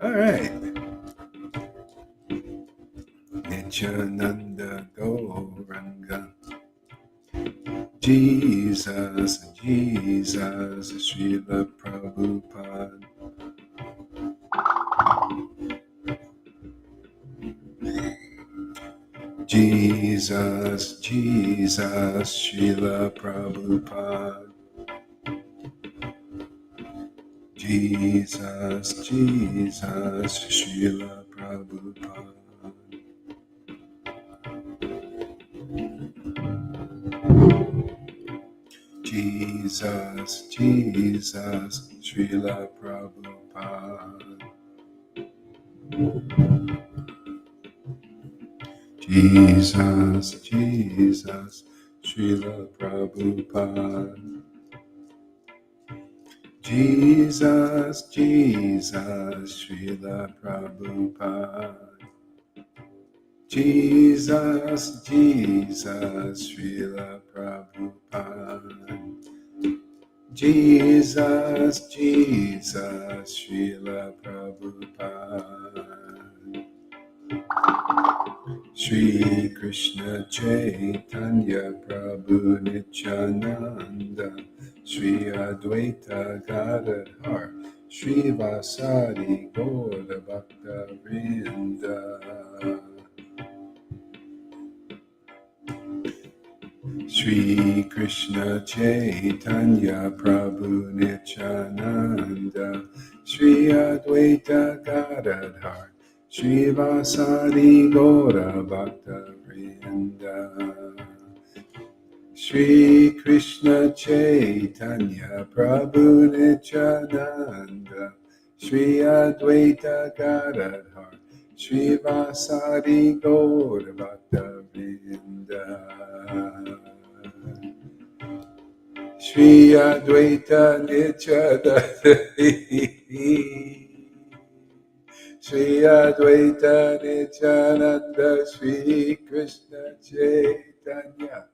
All right. Nityananda Gauranga. Jesus, Jesus, Srila Prabhupada. Jesus, Jesus, Srila Prabhupada. Jesus, Jesus, Srila Prabhupada. Jesus, Jesus, Srila Prabhupada. Jesus, Jesus, Srila Prabhupada. Jesus, Jesus, Srila Prabhupada. Jesus, Jesus, Srila Prabhupada. Jesus, Jesus, Srila Prabhupada. Shri Krishna Chaitanya Prabhu Nityananda Shri Advaita Gadadhar Shri Vasari Gaura Bhakta Vrinda Shri Krishna Chaitanya Prabhu Nityananda Shri Advaita Gadadhar Shri Vasari Gaura Bhakta Vrinda Shri Krishna Chaitanya Prabhu Nityananda Shri Advaita Gadadhar Shri Vasari Gaura Bhakta Vrinda Shri Advaita Nityananda Shri Advaita Nityananda Shri Krishna Chaitanya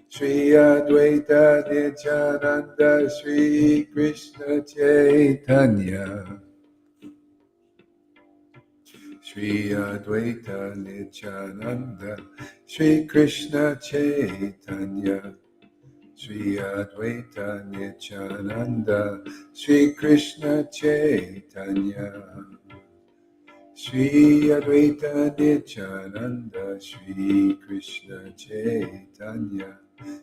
Shri Advaita Nityananda Shri Krishna Chaitanya Shri Advaita Nityananda Shri Krishna Chaitanya Shri Advaita Nityananda Shri Krishna Chaitanya Shri Advaita Nityananda Shri Krishna Chaitanya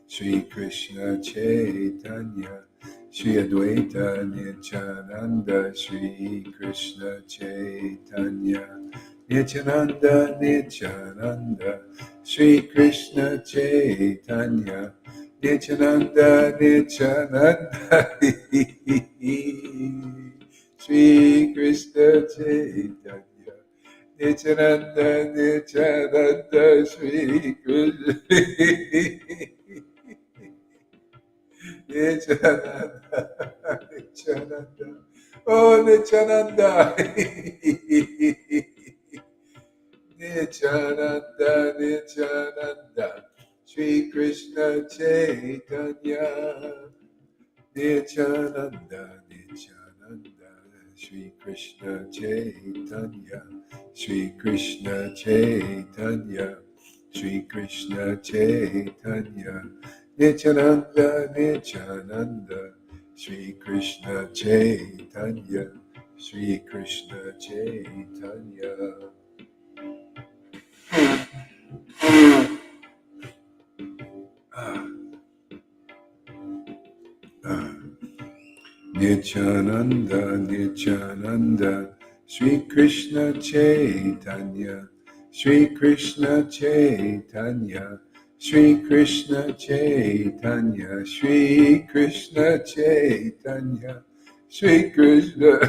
Shri Krishna Chaitanya Shri Advaita Nityananda Shri Krishna Chaitanya Nityananda Nityananda Shri Krishna Chaitanya Nityananda Nityananda Shri Krishna Chaitanya Nityananda Nityananda Shri Krishna Nityananda Nityananda Oh Nityananda Nityananda Nityananda Shri Krishna Chaitanya Nityananda Nityananda Shri Krishna Chaitanya Shri Krishna Chaitanya Shri Krishna Chaitanya Nityananda Nityananda Shri Krishna Chaitanya Shri Krishna Chaitanya ah, ah. Nityananda, Nityananda, Sri Krishna Chaitanya, Sri Krishna Chaitanya, Sri Krishna Chaitanya, Sri Krishna Chaitanya, Sri Krishna,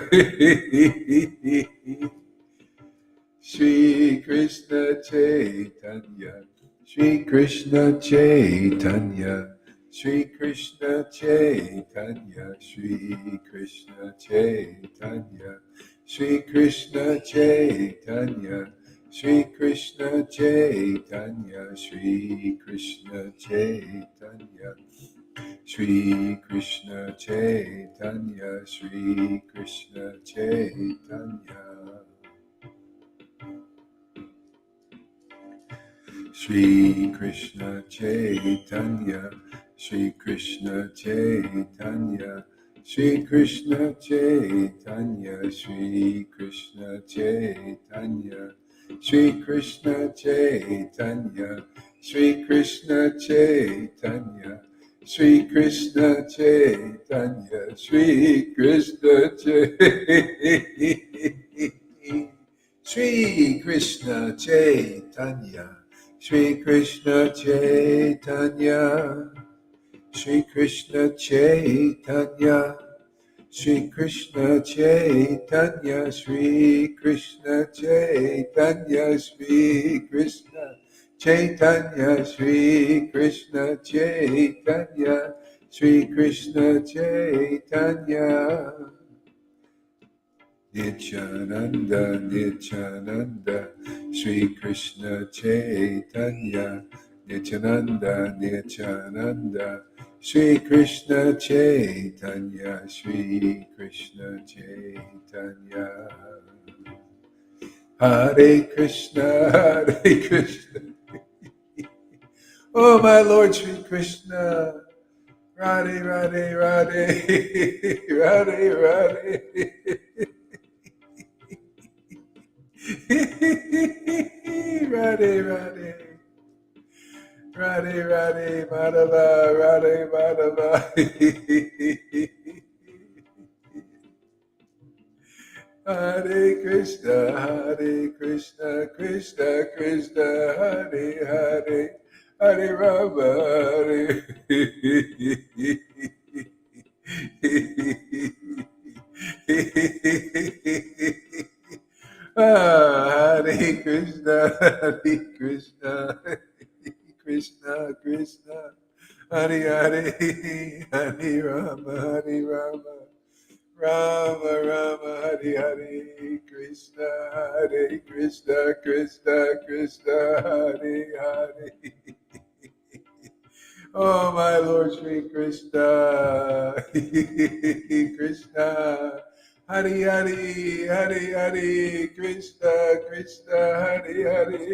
Sri Krishna Chaitanya, Sri Krishna Chaitanya. Shri Krishna Chaitanya, Shri Krishna Chaitanya, Shri Krishna Chaitanya, Shri Krishna Chaitanya, Shri Krishna Chaitanya, Shri Krishna Chaitanya, Shri Krishna Chaitanya. Shri Krishna Chaitanya, Shri Krishna Chaitanya, Shri Krishna Chaitanya, Shri Krishna Chaitanya, Shri Krishna Chaitanya, Shri Krishna Chaitanya, Shri Krishna Chaitanya, Shri Krishna Chaitanya. Shri Krishna Chaitanya, Shri Krishna Chaitanya, Shri Krishna Chaitanya, Shri Krishna Chaitanya, Shri Krishna Chaitanya, Shri Krishna Chaitanya, Shri Krishna Chaitanya, Shri Krishna Chaitanya. Nityananda, Nityananda, Shri Krishna Chaitanya, Nityananda, Nityananda, Shri Krishna Chaitanya, Shri Krishna Chaitanya. Hare Krishna, Hare Krishna. Oh, my Lord Shri Krishna. Radhe, Radhe, Radhe, Radhe, Radhe. Radhe, Radhe, Radhe, Radhe, Madhava, Radhe, Madhava. Hare Krishna, Hare Krishna, Krishna Krishna, Hare Hare, Hare Rama, Hare. Hare Krishna, Hare Krishna, Hare Krishna, Krishna, Hare Hare, Hare Rama, Hare Rama, Rama Rama, Hare Hare, Krishna, Hare Krishna, Krishna Krishna, Hare Hare. Oh, my Lord Shri Krishna, Krishna. Hari Hari, Hari Hari, Krishna, Krishna, Hari Hari.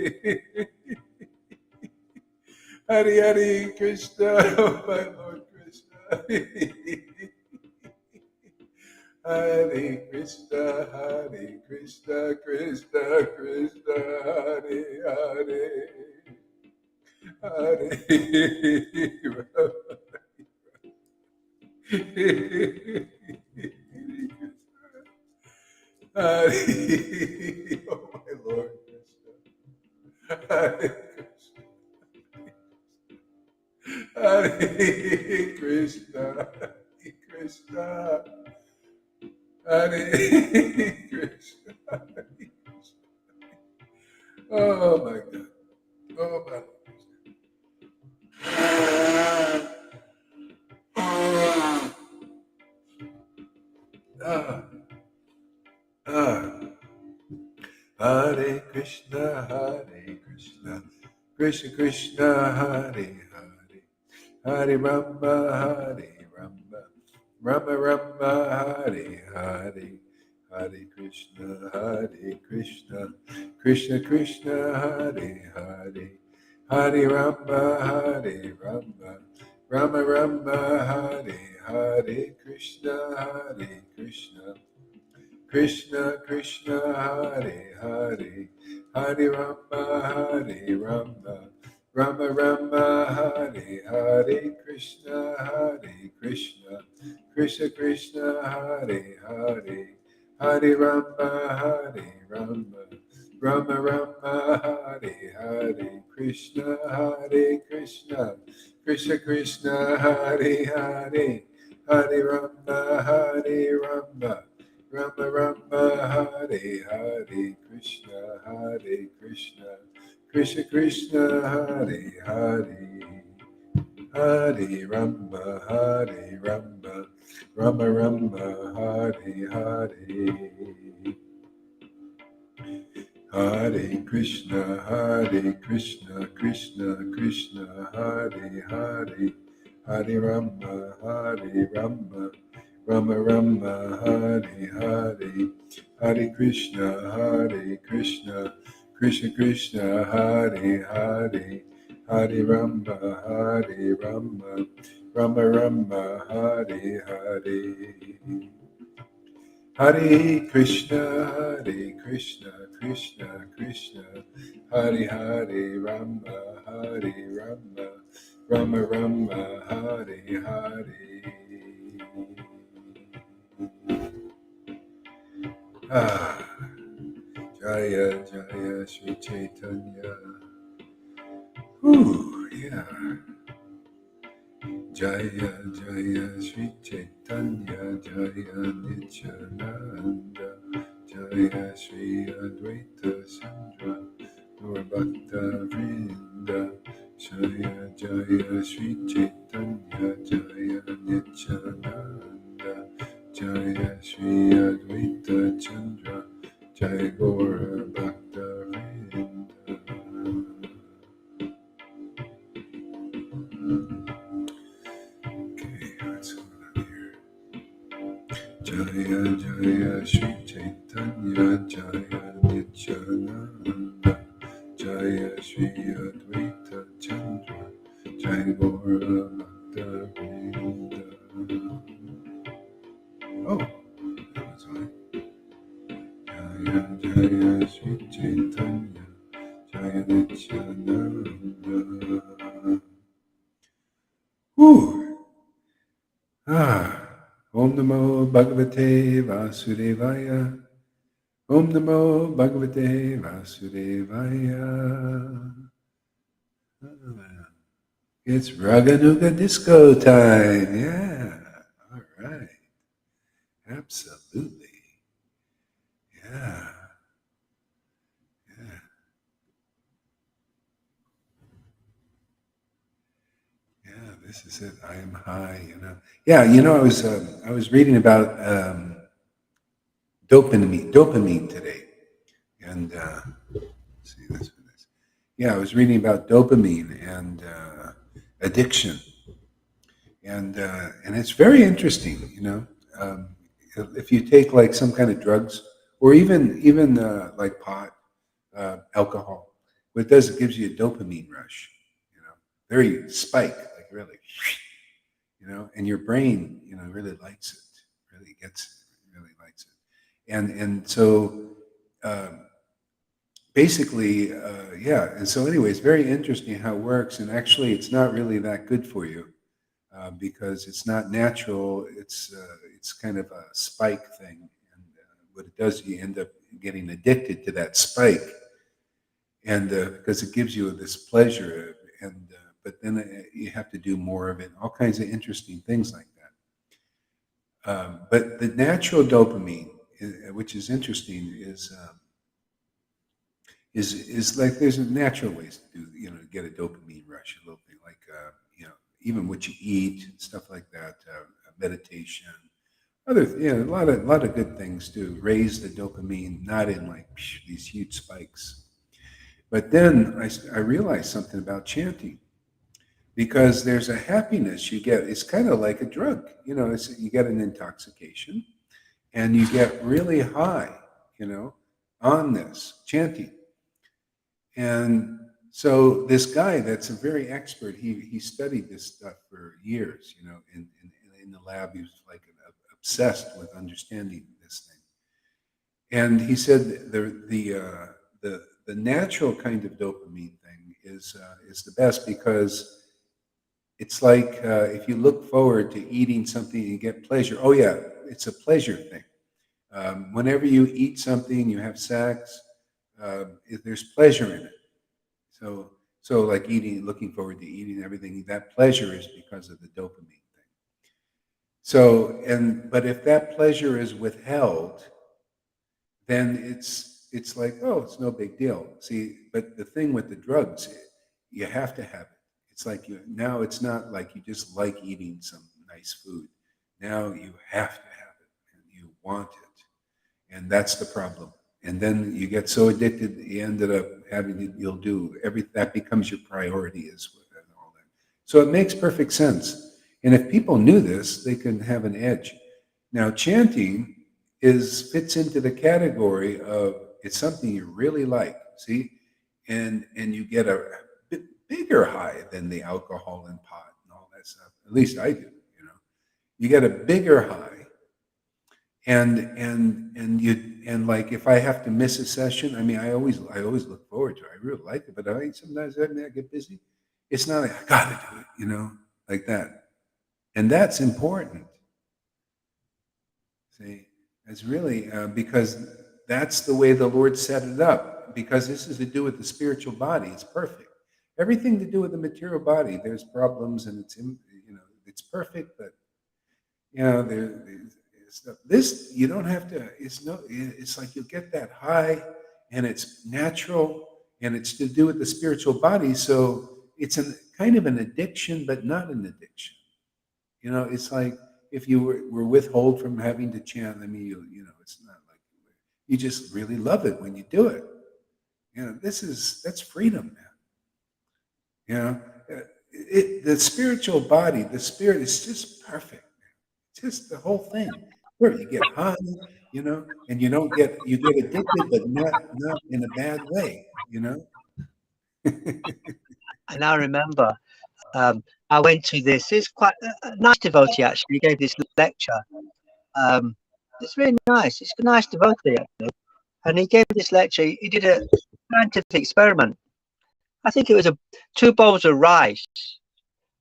Hari Hari, Krishna, oh my Lord Krishna. Hare Krishna, Hare Krishna, Krishna Krishna, Hare Hare. Hare Hare, oh my Lord Krishna. Hare Hare Krishna, Hare Krishna, Hare Krishna, Hare Krishna. Oh my God, oh my Lord. Hare Krishna, Hare Krishna, Krishna Krishna, Hare Hare, Hare Rama, Hare Rama, Rama Rama, Hare Hare, Hare Krishna, Hare Krishna, Krishna Krishna, Hare Hare, Hare Rama, Hare Rama, Rama Rama, Hare Hare, Krishna, Hare Krishna, Krishna Krishna, Hare Hare, Hare Rama, Hare Rama, Rama Rama, Hare Hare, Krishna, Hare Krishna, Krishna Krishna, Hare Hare, Hare Rama, Hare Rama, Rama Rama, Hare Hare, Krishna, Hare Krishna, Krishna Krishna, Hare Hare, Hare Rama, Hare Rama, Rama Rama, Hare Hare, Krishna, Hare Krishna, Krishna Krishna, Hare Hare, Hare Rama, Hare Rama, Rama Rama, Hare Hare. Hare Krishna, Krishna Krishna, Hare Hare, Hare Rama, Hare Rama, Rama Rama, Hare Hare, Hare Krishna, Hare Krishna, Krishna Krishna, Hare Hare, Hare Rama, Hare Rama, Rama Rama, Hare Hare. Hare Krishna, Krishna Krishna, Hare Hare, Rama, Hare Rama, Rama Rama, Hare Hare. Ah, Jaya Jaya Sri Chaitanya. Ooh, yeah. Jaya Jaya Sri Chaitanya, Jaya Nityananda, Jaya Sri Advaita Sandra, Gaur Bhakta Vrinda, Jaya Jaya Sri Chaitanya, Jaya Nityananda, Jaya Sri Advaita Chandra, Jaya Gaur Bhakta Vrinda. Okay, what's going on here? Jaya Jaya Sri Chaitanya, Jaya Nityananda, Jaya Sri Advaita Chandra, Jaya Gaura Bhakta Vrinda. Oh, that was right. Jaya Jaya Sri Chaitanya, Jaya Nityananda. Whew. Om Namo Bhagavate Vasudevaya. Om Namo Bhagavate Vasudevaya. It's Raganuga Disco time. Yeah. All right. Absolutely. Yeah. Yeah. Yeah. This is it. I am high. Yeah. I was reading about dopamine today, and let's see this one is. Yeah, I was reading about dopamine and addiction, and it's very interesting. If you take like some kind of drugs, or even like pot, alcohol, what it does, it gives you a dopamine rush. Very spike, like really, and your brain, really likes it, really gets it, really likes it, and so. Basically, yeah. And so, anyway, it's very interesting how it works. And actually, it's not really that good for you because it's not natural. It's kind of a spike thing, and what it does, you end up getting addicted to that spike, and because it gives you this pleasure, and but then you have to do more of it. All kinds of interesting things like that. But the natural dopamine, which is interesting, is like there's natural ways to do to get a dopamine rush, a little thing like even what you eat, stuff like that, meditation, other a lot of good things to raise the dopamine, not in like these huge spikes. But then I realized something about chanting, because there's a happiness you get. It's kind of like a drug, you get an intoxication and you get really high, on this chanting. And so this guy that's a very expert, he studied this stuff for years, in the lab. He was like obsessed with understanding this thing. And he said the natural kind of dopamine thing is the best, because it's like if you look forward to eating something and you get pleasure. Oh yeah, it's a pleasure thing. Whenever you eat something, you have sex, there's pleasure in it. So like eating, looking forward to eating everything, that pleasure is because of the dopamine thing. But if that pleasure is withheld, then it's like, oh, it's no big deal. See, but the thing with the drugs, you have to have it. It's like now it's not like you just like eating some nice food. Now you have to have it and you want it. And that's the problem. And then you get so addicted, you ended up you'll do that becomes your priority, is with all that. So it makes perfect sense. And if people knew this, they could have an edge. Now, chanting fits into the category of it's something you really like, see, and you get a bit bigger high than the alcohol and pot and all that stuff. At least I do. You get a bigger high, and you and like if I have to miss a session, I mean, I always look forward to it. I really like it, but sometimes I get busy. It's not like I got to do it, like that, and that's important. See, it's really because that's the way the Lord set it up. Because this is to do with the spiritual body. It's perfect. Everything to do with the material body, there's problems, and it's perfect. But this you don't have to. It's no. It's like you get that high, and it's natural, and it's to do with the spiritual body. So it's kind of an addiction, but not an addiction. It's like if you were withhold from having to chant. I mean, it's not like you just really love it when you do it. That's freedom, man. The spiritual body, the spirit is just perfect, man. Just the whole thing. Where you get high, and you get addicted, but not in a bad way. And I remember I went to this. It's quite a nice devotee actually. He gave this lecture. It's really nice. It's a nice devotee actually, and he gave this lecture. He did a scientific experiment. I think it was 2 bowls of rice,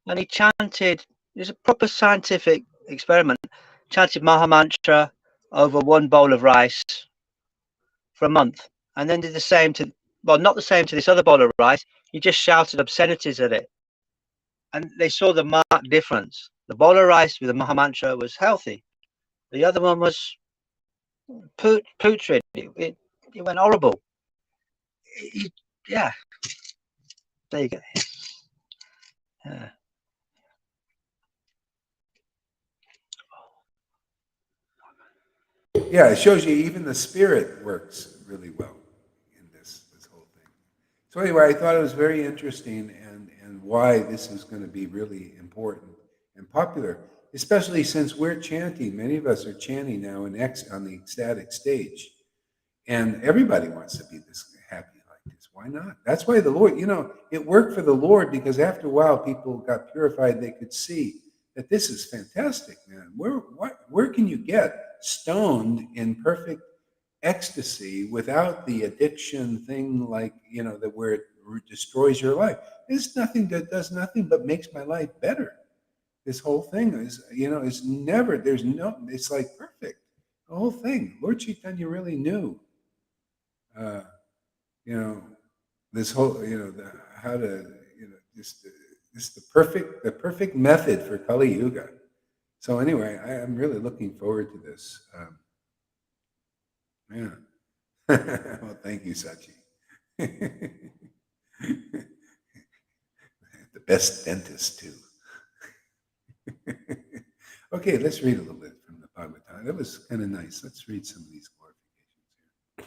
and he chanted. It was a proper scientific experiment. Chanted Maha Mantra over 1 bowl of rice for a month, and then did the same not the same to this other bowl of rice. He just shouted obscenities at it. And they saw the marked difference. The bowl of rice with the Maha Mantra was healthy. The other one was putrid. It went horrible. Yeah. There you go. Yeah. Yeah, it shows you even the spirit works really well in this whole thing. So anyway, I thought it was very interesting and why this is going to be really important and popular, especially since we're chanting. Many of us are chanting now on the ecstatic stage, and everybody wants to be this happy like this. Why not? That's why the Lord, it worked for the Lord because after a while, people got purified. They could see that this is fantastic, man. Where can you get stoned in perfect ecstasy without the addiction thing, like that where it destroys your life? There's nothing that does nothing but makes my life better. This whole thing is never. There's no. It's like perfect. The whole thing. Lord Caitanya really knew. Uh, you know, this whole how to just the perfect method for Kali Yuga. So anyway, I'm really looking forward to this. Yeah. Well, thank you, Sachi. The best dentist too. Okay, let's read a little bit from the Bhagavatam. That was kind of nice. Let's read some of these glorifications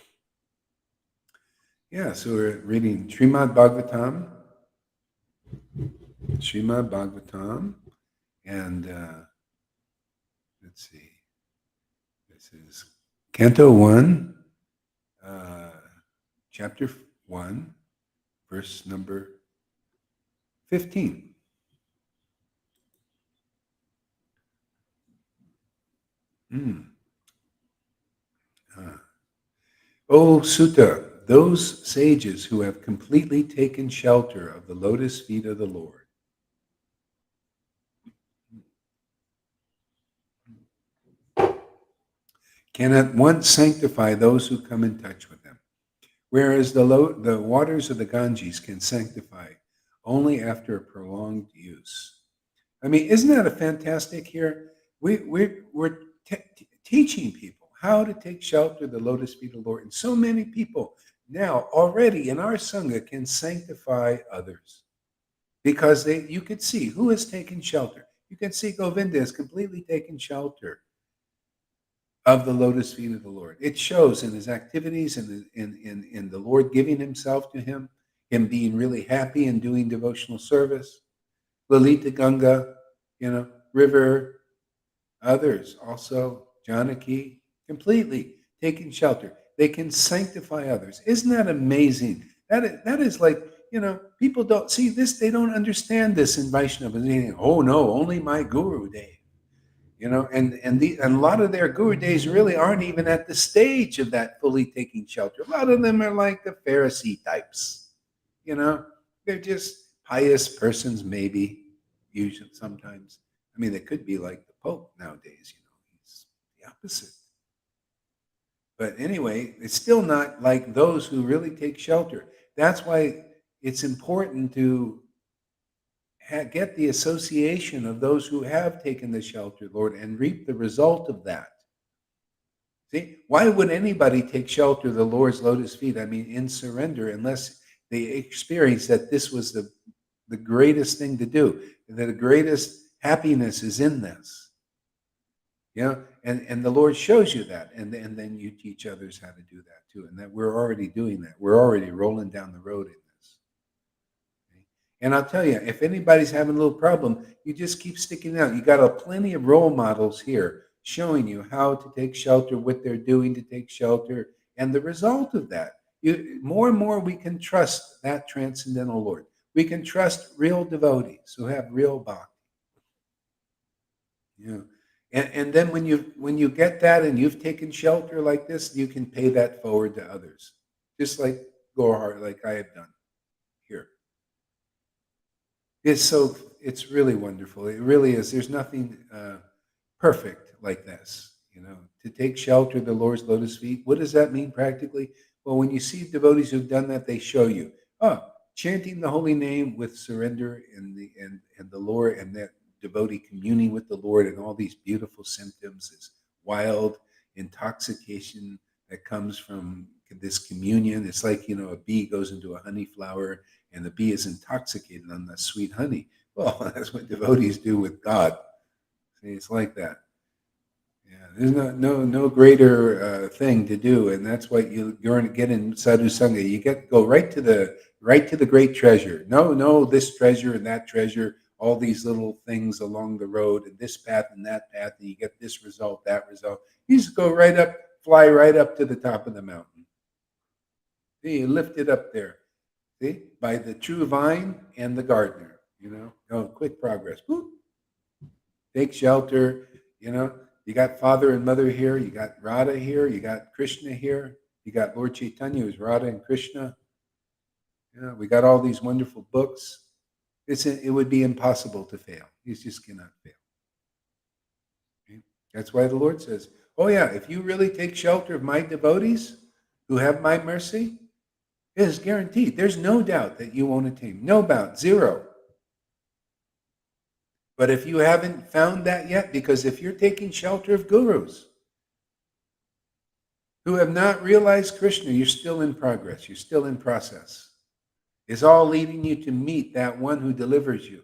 here. Yeah, so we're reading Srimad Bhagavatam, and let's see. This is Canto 1, Chapter 1, verse number 15. O Sutta, those sages who have completely taken shelter of the lotus feet of the Lord can at once sanctify those who come in touch with them, whereas the waters of the Ganges can sanctify only after a prolonged use. I mean, isn't that a fantastic here? We're teaching people how to take shelter of the lotus feet of the Lord. And so many people now already in our Sangha can sanctify others because you could see who has taken shelter. You can see Govinda has completely taken shelter of the lotus feet of the Lord. It shows in his activities and in the Lord giving himself to him being really happy and doing devotional service. Lalita Ganga, river, others also, Janaki, completely taking shelter. They can sanctify others. Isn't that amazing? That is like, people don't see this. They don't understand this in Vaishnava. They think, oh no, only my Guru Dev. And a lot of their Guru Devs really aren't even at the stage of that fully taking shelter. A lot of them are like the Pharisee types. They're just pious persons, maybe, usually, sometimes. I mean, they could be like the Pope nowadays, he's the opposite. But anyway, it's still not like those who really take shelter. That's why it's important to get the association of those who have taken the shelter, Lord, and reap the result of that. See, why would anybody take shelter of the Lord's lotus feet? I mean, in surrender, unless they experience that this was the greatest thing to do, that the greatest happiness is in this. And the Lord shows you that, and then you teach others how to do that too, and that we're already doing that. We're already rolling down the road in this. Okay? And I'll tell you, if anybody's having a little problem, you just keep sticking out. You got plenty of role models here showing you how to take shelter, what they're doing to take shelter, and the result of that. More and more we can trust that transcendental Lord. We can trust real devotees who have real bhakti. And then when you get that and you've taken shelter like this, you can pay that forward to others, just like Gorhar, like I have done here. It's really wonderful. It really is. There's nothing perfect like this. To take shelter of the Lord's lotus feet. What does that mean practically? Well, when you see devotees who've done that, they show you, chanting the holy name with surrender and the Lord, and that devotee communing with the Lord, and all these beautiful symptoms, this wild intoxication that comes from this communion. It's like, a bee goes into a honey flower and the bee is intoxicated on the sweet honey. Well, that's what devotees do with God. See, it's like that. Yeah, there's no greater thing to do, and that's what you're going to get in Sadhu Sangha. You go right to the great treasure. No, this treasure and that treasure, all these little things along the road, and this path and that path, and you get this result, that result. You just go fly right up to the top of the mountain. See, you lift it up there. See, by the true vine and the gardener. Quick progress. Woo. Take shelter. You got Father and Mother here. You got Radha here. You got Krishna here. You got Lord Caitanya, who's Radha and Krishna. We got all these wonderful books. It would be impossible to fail. You just cannot fail. Okay? That's why the Lord says, oh yeah, if you really take shelter of my devotees who have my mercy, it is guaranteed. There's no doubt that you won't attain. No doubt. Zero. But if you haven't found that yet, because if you're taking shelter of gurus who have not realized Krishna, you're still in progress. You're still in process. It's all leading you to meet that one who delivers you.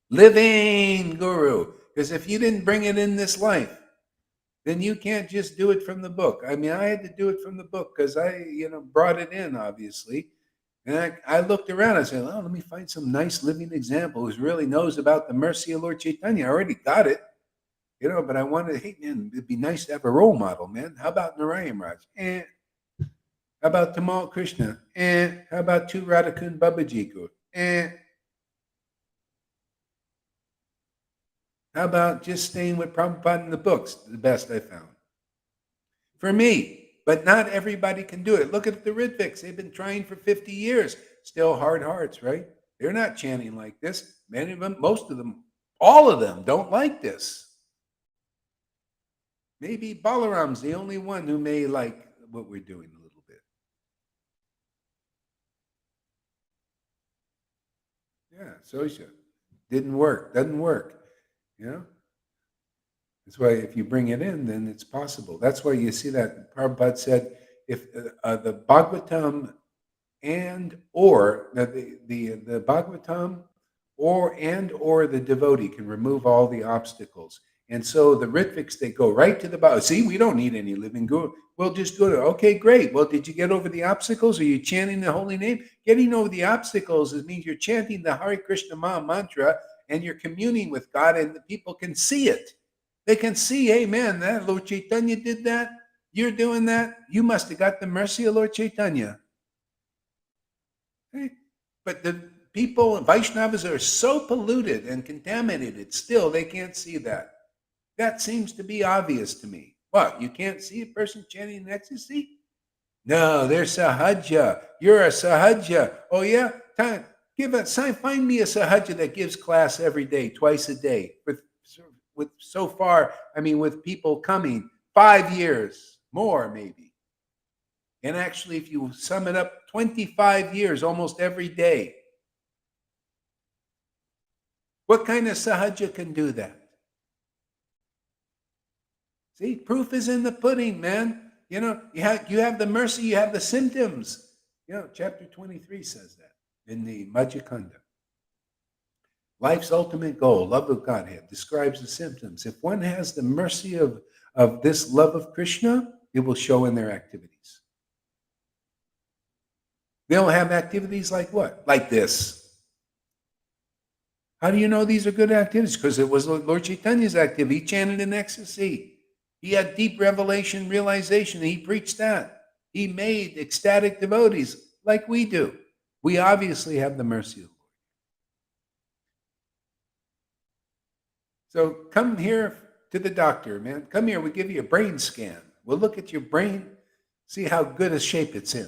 Living guru. Because if you didn't bring it in this life, then you can't just do it from the book. I mean, I had to do it from the book because I, brought it in, obviously. And I looked around. I said, let me find some nice living example who really knows about the mercy of Lord Caitanya. I already got it, but I wanted, hey, man, it'd be nice to have a role model, man. How about Narayan Raj? How about Tamal Krishna? How about two Radhakund Babaji? How about just staying with Prabhupada in the books? The best I found. For me. But not everybody can do it. Look at the Rhythmics. They've been trying for 50 years. Still hard hearts, right? They're not chanting like this. Many of them, most of them, all of them don't like this. Maybe Balaram's the only one who may like what we're doing a little bit. Yeah, Sosha. Didn't work. Doesn't work. That's why if you bring it in, then it's possible. That's why you see that Prabhupada said, if the Bhagavatam or the Bhagavatam or the devotee can remove all the obstacles. And so the Rhythmics, they go right to the Bhagavatam. See, we don't need any living guru. We'll just go to, okay, great. Well, did you get over the obstacles? Are you chanting the holy name? Getting over the obstacles means you're chanting the Hare Krishna Maha mantra, and you're communing with God, and the people can see it. They can see, hey man, that Lord Caitanya did that. You're doing that. You must have got the mercy of Lord Caitanya. Okay? But the people, Vaishnavas, are so polluted and contaminated still, they can't see that. That seems to be obvious to me. What, you can't see a person chanting in ecstasy? No, they're sahaja. You're a sahaja. Oh yeah? Find me a sahaja that gives class every day, twice a day. With so far, I mean, with people coming 5 years, more maybe. And actually, if you sum it up, 25 years almost every day. What kind of sahaja can do that? See, proof is in the pudding, man. You know, you have the mercy, you have the symptoms. You know, chapter 23 says that in the Majjhikanda. Life's ultimate goal, love of Godhead, describes the symptoms. If one has the mercy of this love of Krishna, it will show in their activities. They'll have activities like what? Like this. How do you know these are good activities? Because it was Lord Chaitanya's activity. He chanted in ecstasy. He had deep revelation, realization. He preached that. He made ecstatic devotees like we do. We obviously have the mercy of the Lord. So come here to the doctor, man. Come here. We'll give you a brain scan. We'll look at your brain, see how good a shape it's in.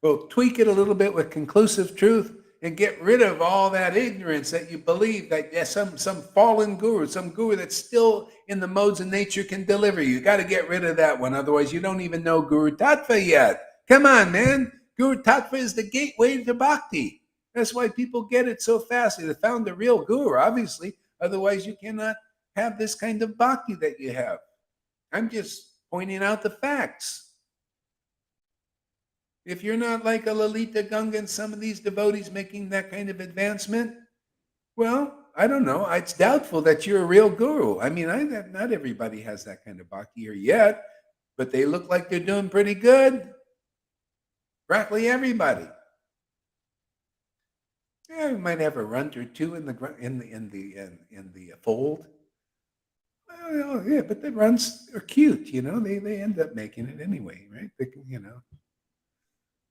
We'll tweak it a little bit with conclusive truth and get rid of all that ignorance that you believe that some fallen guru, some guru that's still in the modes of nature can deliver you. You got to get rid of that one. Otherwise, you don't even know Guru Tattva yet. Come on, man. Guru Tattva is the gateway to bhakti. That's why people get it so fast. They found the real guru, obviously. Otherwise, you cannot have this kind of bhakti that you have. I'm just pointing out the facts. If you're not like a Lalita Ganga and some of these devotees making that kind of advancement, well, I don't know. It's doubtful that you're a real guru. I mean, not everybody has that kind of bhakti here yet, but they look like they're doing pretty good. Practically everybody. Yeah, we might have a runt or two in the fold. Well, yeah, but the runts are cute. You know, they end up making it anyway, right? You know.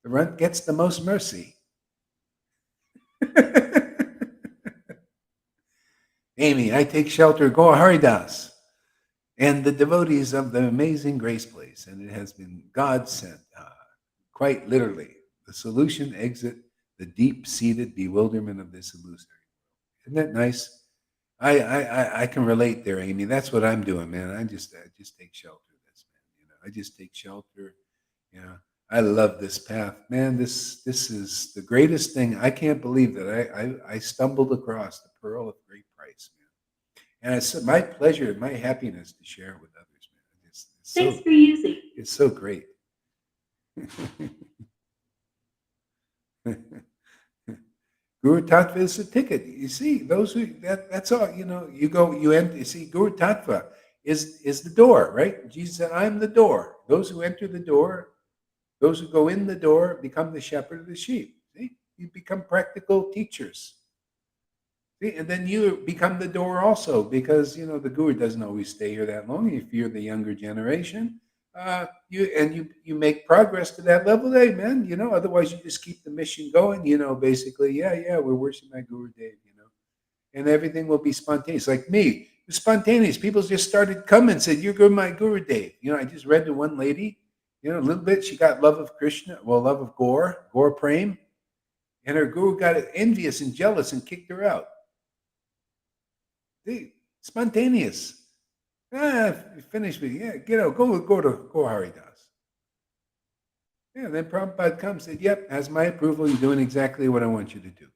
The runt gets the most mercy. Amy, I take shelter, go Haridas, and the devotees of the amazing grace place, and it has been God sent, quite literally. The solution exit the deep-seated bewilderment of this illusory world. Isn't that nice? I can relate there, Amy. That's what I'm doing, man. I just take shelter of this, man. You know, I just take shelter. You know, I love this path, man. This is the greatest thing. I can't believe that I stumbled across the pearl of great price, man. And it's my pleasure, my happiness to share it with others, man. Thanks for using. It's so great. Guru Tattva is the ticket. You see, those who that's all. You know, you enter. You see, Guru Tattva is the door, right? Jesus said, "I'm the door." Those who enter the door. Those who go in the door become the shepherd of the sheep. See? You become practical teachers. See? And then you become the door also, because you know the guru doesn't always stay here that long. If you're the younger generation, you make progress to that level, hey man. You know, otherwise you just keep the mission going. You know, basically, yeah, we're worshiping my Guru Dev. You know, and everything will be spontaneous. Like me, it was spontaneous. People just started coming and said, "You're my Guru Dev." You know, I just read to one lady. You know, a little bit, she got love of Krishna, well, love of Gaur Prem, and her guru got envious and jealous and kicked her out. See, spontaneous. Finished with, yeah, get out, go Haridas. Yeah, then Prabhupada comes and said, yep, has my approval, you're doing exactly what I want you to do.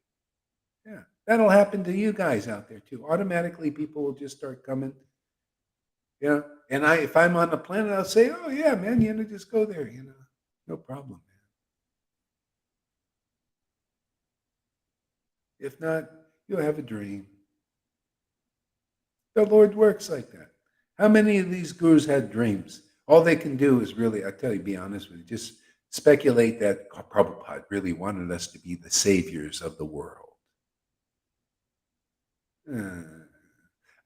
Yeah, that'll happen to you guys out there too. Automatically, people will just start coming. You know, and if I'm on the planet, I'll say, oh yeah, man, you know, just go there, you know, no problem, man. If not, you'll have a dream. The Lord works like that. How many of these gurus had dreams? All they can do is really, I tell you, be honest with you, just speculate that Prabhupada really wanted us to be the saviors of the world.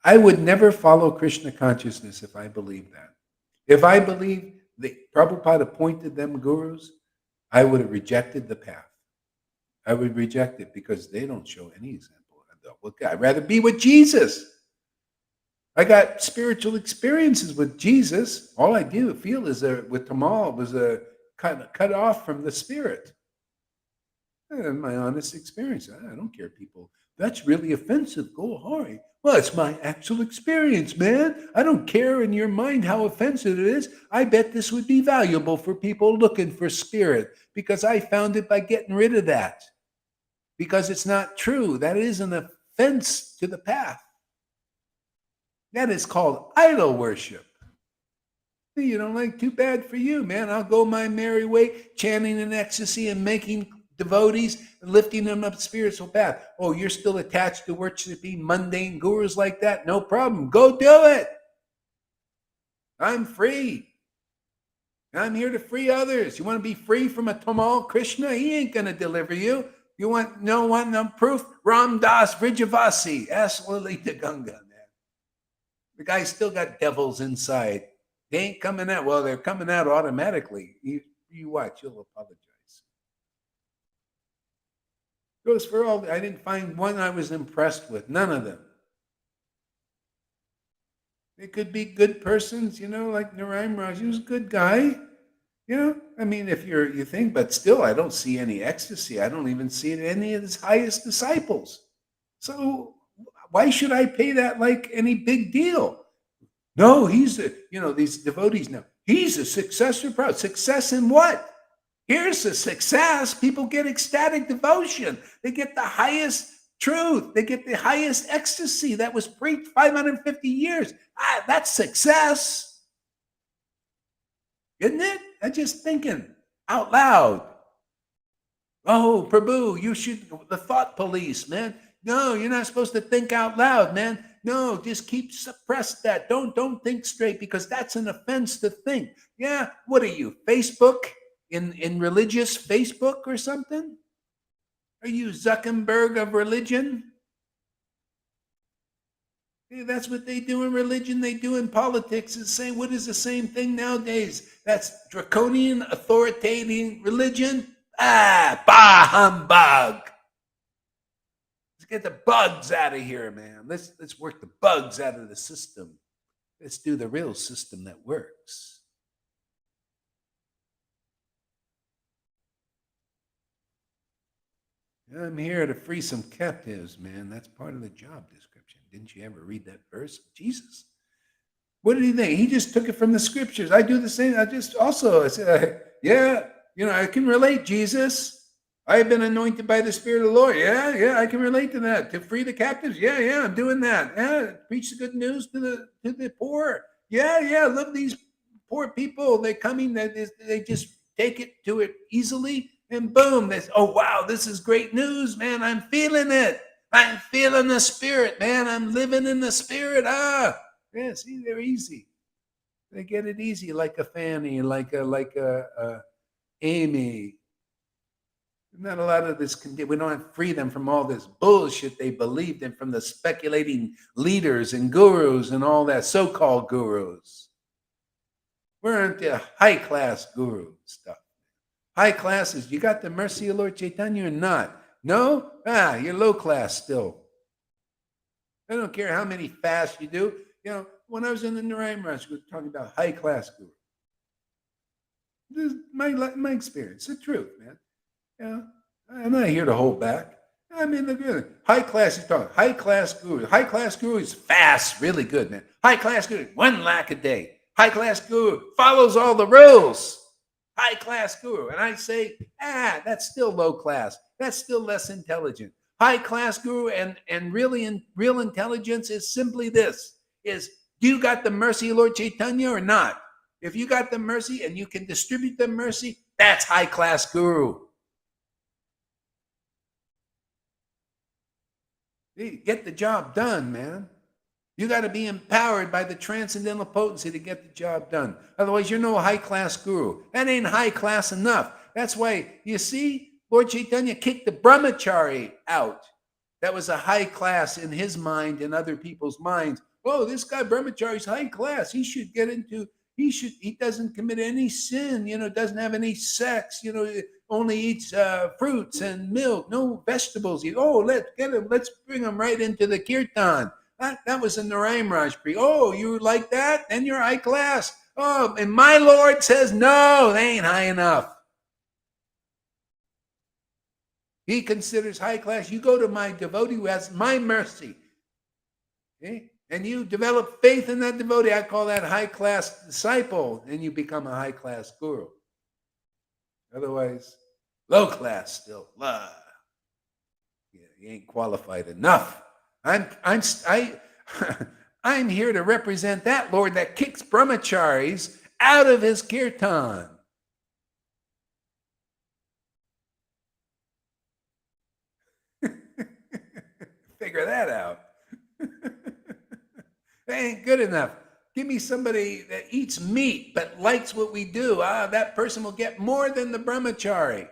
I would never follow Krishna consciousness if I believed that. If I believed that Prabhupada appointed them gurus, I would have rejected the path. I would reject it because they don't show any example. I'd rather be with Jesus. I got spiritual experiences with Jesus. All I do feel is with Tamal was a cut off from the spirit. And my honest experience. I don't care, people. That's really offensive. Go hard. Well, it's my actual experience, man. I don't care in your mind how offensive it is. I bet this would be valuable for people looking for spirit because I found it by getting rid of that. Because it's not true. That is an offense to the path. That is called idol worship. You don't like, too bad for you, man. I'll go my merry way, chanting in ecstasy and making devotees, lifting them up spiritual path. Oh, you're still attached to worshiping mundane gurus like that? No problem. Go do it. I'm free. I'm here to free others. You want to be free from a Tamal Krishna? He ain't going to deliver you. You want no proof? Ram Das Vrijavasi. Ask Lalita Ganga, man. The guy's still got devils inside. They ain't coming out. Well, they're coming out automatically. You watch, you'll apologize. Goes for all. I didn't find one I was impressed with. None of them. They could be good persons, like Narayan Raj. He was a good guy. I mean, if you think, but still, I don't see any ecstasy. I don't even see it in any of his highest disciples. So why should I pay that like any big deal? No, he's these devotees now. He's a successor. Success in what? Here's the success. People get ecstatic devotion. They get the highest truth. They get the highest ecstasy that was preached 550 years. That's success. Isn't it? I'm just thinking out loud. Oh, Prabhu, you should, the thought police, man. No, you're not supposed to think out loud, man. No, just suppress that. Don't think straight because that's an offense to think. Yeah, what are you, Facebook? In religious Facebook or something? Are you Zuckerberg of religion? Hey, that's what they do in religion. They do in politics. What is the same thing nowadays? That's draconian, authoritarian religion. Bah humbug. Let's get the bugs out of here, man. Let's work the bugs out of the system. Let's do the real system that works. I'm here to free some captives, man. That's part of the job description. Didn't you ever read that verse? Jesus. What did he think? He just took it from the scriptures. I do the same. I said, yeah, I can relate, Jesus. I have been anointed by the Spirit of the Lord. Yeah, I can relate to that. To free the captives. Yeah, I'm doing that. Yeah, preach the good news to the poor. Yeah, love these poor people. They just take it to it easily. And boom, oh, wow, this is great news, man. I'm feeling it. I'm feeling the spirit, man. I'm living in the spirit. Yeah, see, they're easy. They get it easy, like a Fanny, like a Amy. Not a lot of this. We don't have to free them from all this bullshit they believed in from the speculating leaders and gurus and all that so-called gurus. We're into high-class guru stuff. High classes, you got the mercy of Lord Caitanya or not? No? You're low class still. I don't care how many fasts you do. When I was in the Narayan Raj, we were talking about high class guru. This is my experience, the truth, man. I'm not here to hold back. I mean, the high class is talking. High class guru. High class guru is fast, really good, man. High class guru, 1 lakh a day. High class guru follows all the rules. High class guru. And I say, that's still low class. That's still less intelligent. High class guru and real intelligence is simply this, is do you got the mercy of Lord Caitanya or not? If you got the mercy and you can distribute the mercy, that's high class guru. Get the job done, man. You got to be empowered by the transcendental potency to get the job done. Otherwise, you're no high-class guru. That ain't high class enough. That's why, you see, Lord Caitanya kicked the brahmachari out. That was a high class in his mind and other people's minds. Oh, this guy brahmachari is high class. He should get into, he doesn't commit any sin, doesn't have any sex, only eats fruits and milk, no vegetables. Let's bring him right into the kirtan. That was in the Raj Pri. Oh, you like that? Then you're high class. Oh, and my Lord says, no, they ain't high enough. He considers high class. You go to my devotee who has my mercy. Okay? And you develop faith in that devotee. I call that high class disciple. And you become a high class guru. Otherwise, low class still. You ain't qualified enough. I'm here to represent that Lord that kicks brahmacharis out of his kirtan. Figure that out. That ain't good enough. Give me somebody that eats meat but likes what we do. That person will get more than the brahmachari.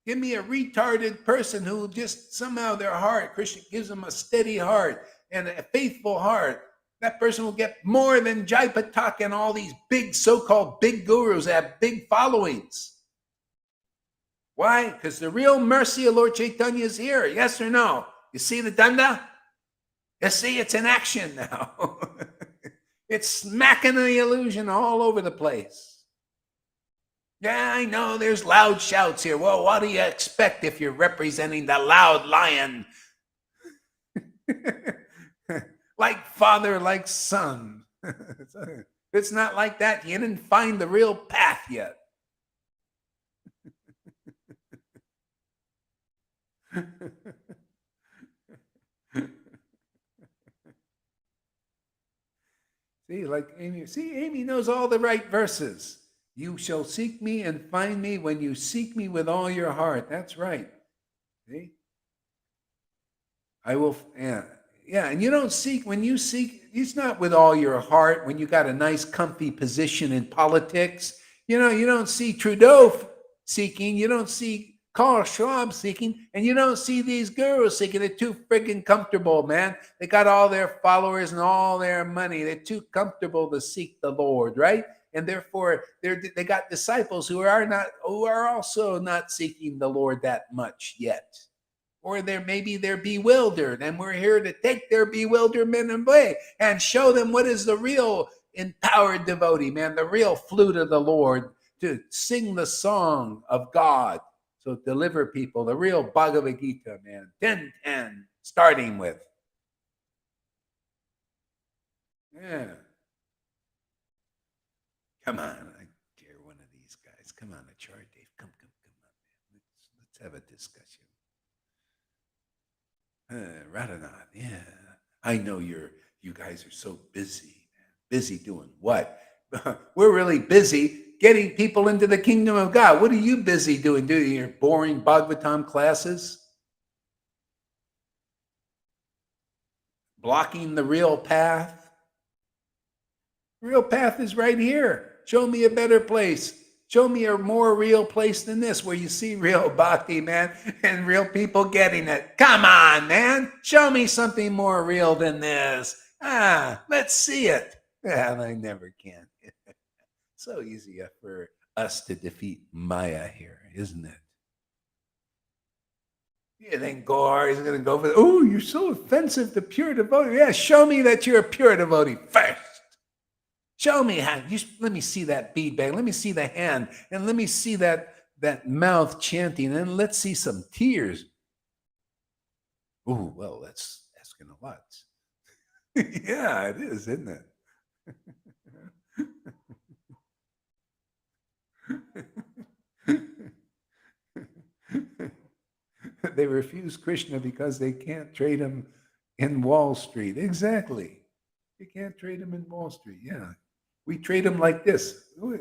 Give me a retarded person who just somehow their heart, Krishna gives them a steady heart and a faithful heart. That person will get more than Jai Patak and all these big so-called big gurus that have big followings. Why? Because the real mercy of Lord Caitanya is here. Yes or no? You see the danda? You see it's in action now. It's smacking the illusion all over the place. Yeah, I know there's loud shouts here. Well, what do you expect if you're representing the loud lion? Like father, like son. It's not like that. You didn't find the real path yet. Amy knows all the right verses. You shall seek me and find me when you seek me with all your heart. That's right. See? I will, yeah. And you don't seek, when you seek, it's not with all your heart when you got a nice comfy position in politics. You don't see Trudeau seeking, you don't see Carl Schwab seeking, and you don't see these gurus seeking. They're too friggin' comfortable, man. They got all their followers and all their money. They're too comfortable to seek the Lord, right? And therefore, they got disciples who are also not seeking the Lord that much yet. Or they're bewildered, and we're here to take their bewilderment away and show them what is the real empowered devotee, man, the real flute of the Lord, to sing the song of God. So deliver people, the real Bhagavad Gita, man, 10:10, starting with. Yeah. Come on, I dare one of these guys. Come on, Acharya Dave. Come on, man. Let's have a discussion. Radhanath, yeah. I know you guys are so busy, man. Busy doing what? We're really busy getting people into the kingdom of God. What are you busy doing? Doing your boring Bhagavatam classes? Blocking the real path? The real path is right here. Show me a better place. Show me a more real place than this where you see real bhakti, man, and real people getting it. Come on, man. Show me something more real than this. Let's see it. Well, I never can. So easy for us to defeat Maya here, isn't it? You think Gohar is going to go for, oh, you're so offensive to pure devotee. Yeah, show me that you're a pure devotee first. Show me how. Let me see that bead bag. Let me see the hand. And let me see that mouth chanting. And let's see some tears. Oh, well, that's asking a lot. Yeah, it is, isn't it? They refuse Krishna because they can't trade him in Wall Street. Exactly. You can't trade him in Wall Street. Yeah. We trade them like this. We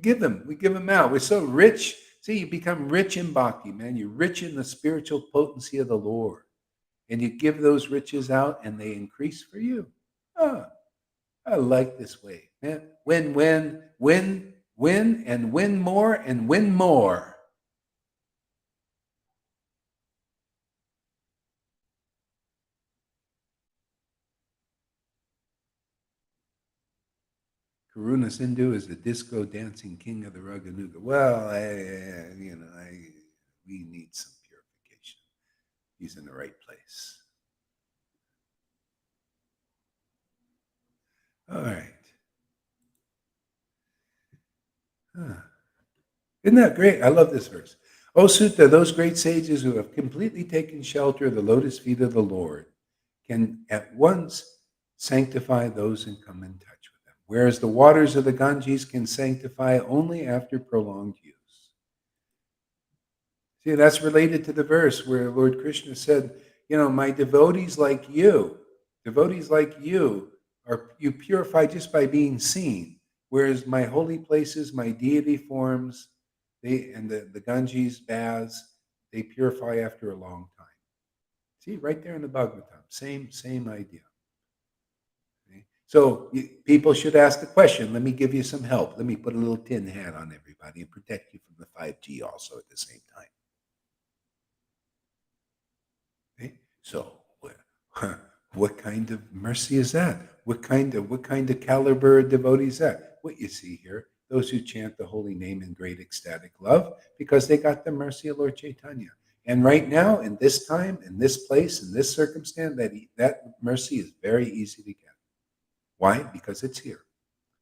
give them out. We're so rich. See, you become rich in bhakti, man. You're rich in the spiritual potency of the Lord. and you give those riches out and they increase for you. Oh, I like this way, man. Win, win, win, win, and win more and win more. Karuna Sindhu is the disco dancing king of the Raganuga. Well, we need some purification. He's in the right place. All right. Huh. Isn't that great? I love this verse. O Sutta, those great sages who have completely taken shelter of the lotus feet of the Lord can at once sanctify those who come in touch with them, whereas the waters of the Ganges can sanctify only after prolonged use. See, that's related to the verse where Lord Krishna said, my devotees like you are you purify just by being seen, whereas my holy places, my deity forms, the Ganges baths, they purify after a long time. See, right there in the Bhagavatam, same idea. Okay? So people should ask the question. Let me give you some help. Let me put a little tin hat on everybody and protect you from the 5G also at the same time. Okay? So what kind of mercy is that? What kind of caliber of devotee is that? What you see here, those who chant the holy name in great ecstatic love, because they got the mercy of Lord Caitanya. And right now, in this time, in this place, in this circumstance, that mercy is very easy to get. Why? Because it's here.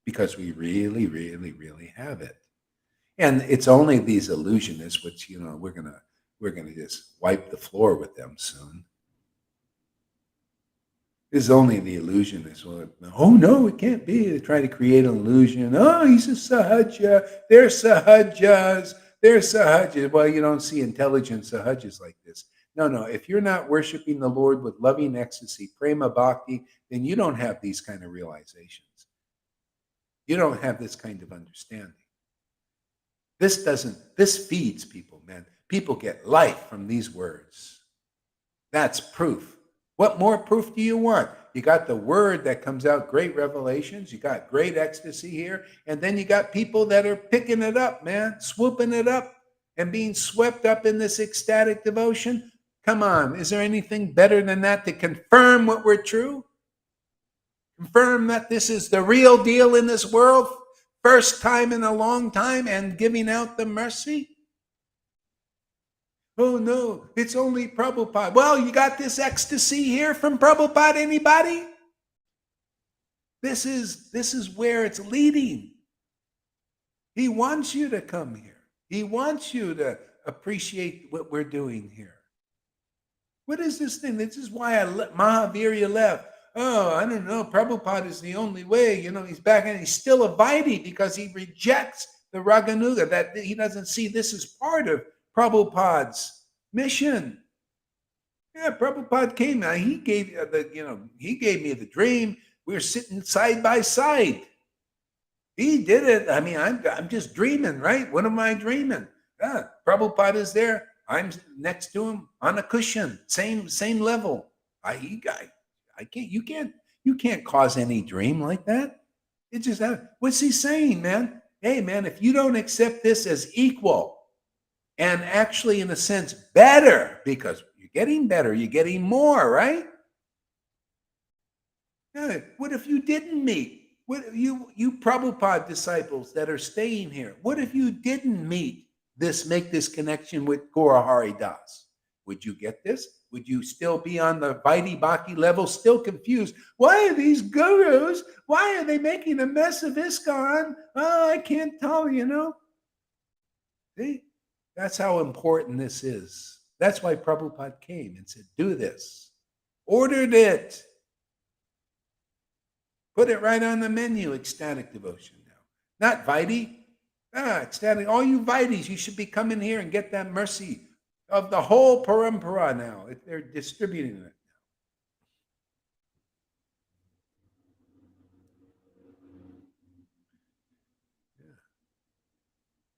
Because we really, really, really have it. And it's only these illusionists, which we're gonna just wipe the floor with them soon. It's only the illusionists. Oh no, it can't be. They try to create an illusion. Oh, he's a sahaja. They're sahajas. They're sahajas. Well, you don't see intelligent sahajas like this. No. If you're not worshiping the Lord with loving ecstasy, prema bhakti, then you don't have these kind of realizations. You don't have this kind of understanding. This feeds people, man. People get life from these words. That's proof. What more proof do you want? You got the word that comes out, great revelations. You got great ecstasy here. And then you got people that are picking it up, man, swooping it up and being swept up in this ecstatic devotion. Come on. Is there anything better than that to confirm what we're true? Confirm that this is the real deal in this world? First time in a long time and giving out the mercy? Oh no, it's only Prabhupada. Well, you got this ecstasy here from Prabhupada, anybody? This is where it's leading. He wants you to come here. He wants you to appreciate what we're doing here. What is this thing? This is why Mahavirya left. Oh, I don't know. Prabhupada is the only way. He's back and he's still a Vaidhi because he rejects the Raganuga, that he doesn't see this as part of Prabhupada's mission. Yeah, Prabhupada came. He gave he gave me the dream. We were sitting side by side. He did it. I mean, I'm just dreaming, right? What am I dreaming? Yeah, Prabhupada is there. I'm next to him on a cushion, same level. I can't. You can't cause any dream like that. It just what's he saying, man? Hey, man, if you don't accept this as equal and actually, in a sense, better, because you're getting better, you're getting more, right? Yeah, what if you didn't meet? What if you Prabhupada disciples that are staying here? What if you didn't make this connection with Gora Hari Das? Would you get this? Would you still be on the Vaidhi Bhakti level, still confused? Why are these gurus? Why are they making a mess of ISKCON? Oh, I can't tell, See? That's how important this is. That's why Prabhupada came and said, do this. Ordered it. Put it right on the menu, ecstatic devotion now. Not Vaidhi. Ecstatic. All you Vaidhis, you should be coming here and get that mercy of the whole parampara now. They're distributing it.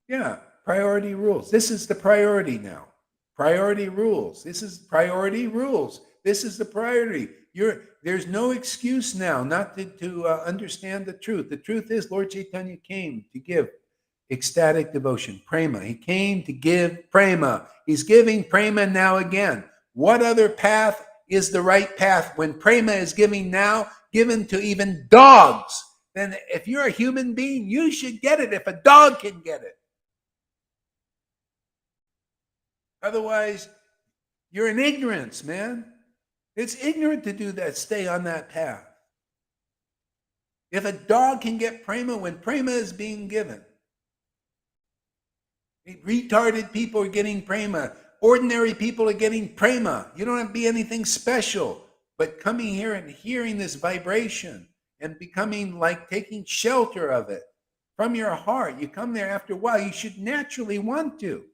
Yeah, priority rules. This is the priority now. Priority rules. This is priority rules. This is the priority. There's no excuse now not to understand the truth. The truth is Lord Caitanya came to give ecstatic devotion, prema. He came to give prema. He's giving prema now again. What other path is the right path when prema is given to even dogs? Then if you're a human being, you should get it if a dog can get it. Otherwise, you're in ignorance, man. It's ignorant to do that, stay on that path. If a dog can get prema when prema is being given, retarded people are getting prema. Ordinary people are getting prema. You don't have to be anything special. But coming here and hearing this vibration and becoming like taking shelter of it from your heart, you come there after a while, you should naturally want to.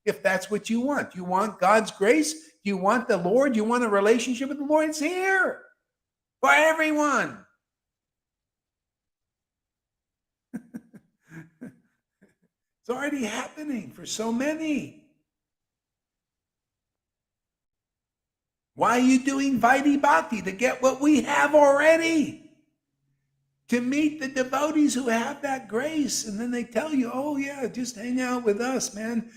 If that's what you want. You want God's grace? Do you want the Lord? You want a relationship with the Lord? It's here for everyone. It's already happening for so many. Why are you doing Vaidhi Bhakti? To get what we have already. To meet the devotees who have that grace. And then they tell you, oh yeah, just hang out with us, man.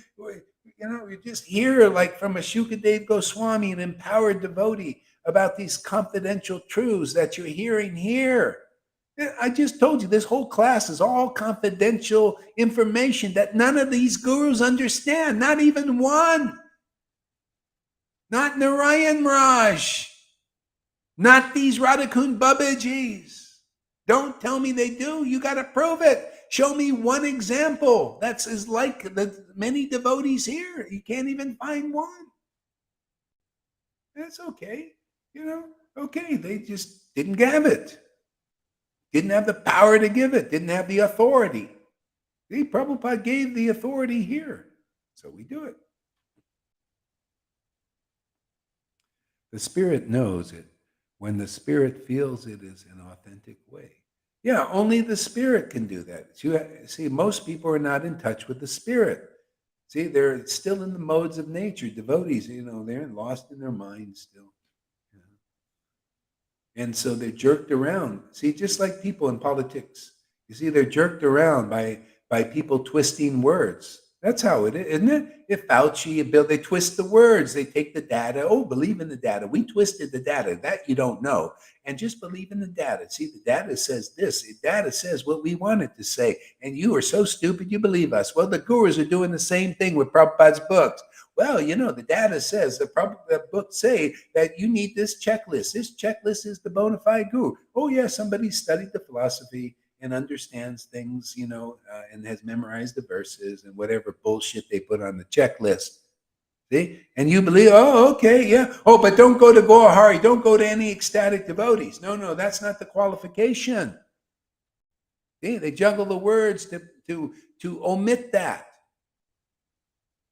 You're just here like from a Shukadev Goswami, an empowered devotee, about these confidential truths that you're hearing here. I just told you this whole class is all confidential information that none of these gurus understand, not even one. Not Narayan Raj, not these Radhakund Babajis. Don't tell me they do. You got to prove it. Show me one example that's as like the many devotees here. You can't even find one. That's okay. Okay, they just didn't have it. Didn't have the power to give it. Didn't have the authority. See, Prabhupada gave the authority here. So we do it. The Spirit knows it when the Spirit feels it is an authentic way. Yeah, only the Spirit can do that. See, most people are not in touch with the Spirit. See, they're still in the modes of nature. Devotees, they're lost in their minds still. And so they're jerked around. See, just like people in politics. You see, they're jerked around by people twisting words. That's how it is, isn't it? If Fauci and Bill, they twist the words. They take the data. Oh, believe in the data. We twisted the data. That you don't know. And just believe in the data. See, the data says this. The data says what we want it to say. And you are so stupid, you believe us. Well, the gurus are doing the same thing with Prabhupada's books. Well, the data says, the books say that you need this checklist. This checklist is the bona fide guru. Oh, yeah, somebody studied the philosophy and understands things, and has memorized the verses and whatever bullshit they put on the checklist. See? And you believe, oh, okay, yeah. Oh, but don't go to Gaur Hari. Don't go to any ecstatic devotees. No, that's not the qualification. See? They juggle the words to omit that.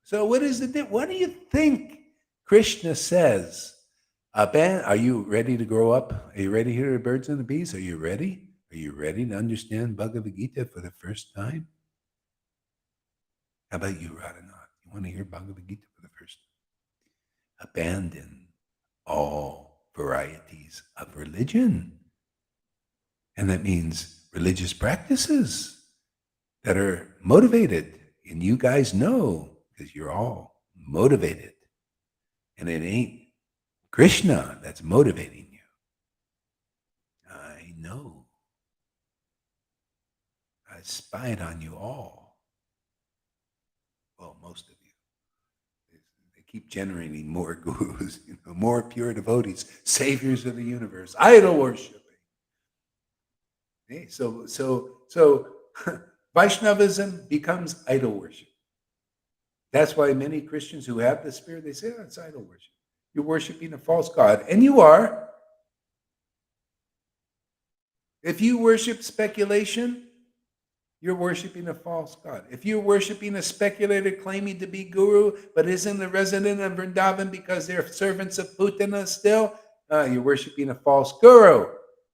So what do you think Krishna says? Are you ready to grow up? Are you ready to hear the birds and the bees? Are you ready? Are you ready to understand Bhagavad Gita for the first time? How about you, Radhanath? You want to hear Bhagavad Gita for the first time? Abandon all varieties of religion. And that means religious practices that are motivated. And you guys know, because you're all motivated. And it ain't Krishna that's motivating you. I know. I spied on you all. Well, most of you. They keep generating more gurus, more pure devotees, saviors of the universe, idol worshiping. Okay? So Vaishnavism becomes idol worship. That's why many Christians who have the Spirit, they say, oh, it's idol worship. You're worshiping a false god. And you are. If you worship speculation, you're worshiping a false god. If you're worshiping a speculator claiming to be guru, but isn't a resident of Vrindavan because they're servants of Putana still, you're worshiping a false guru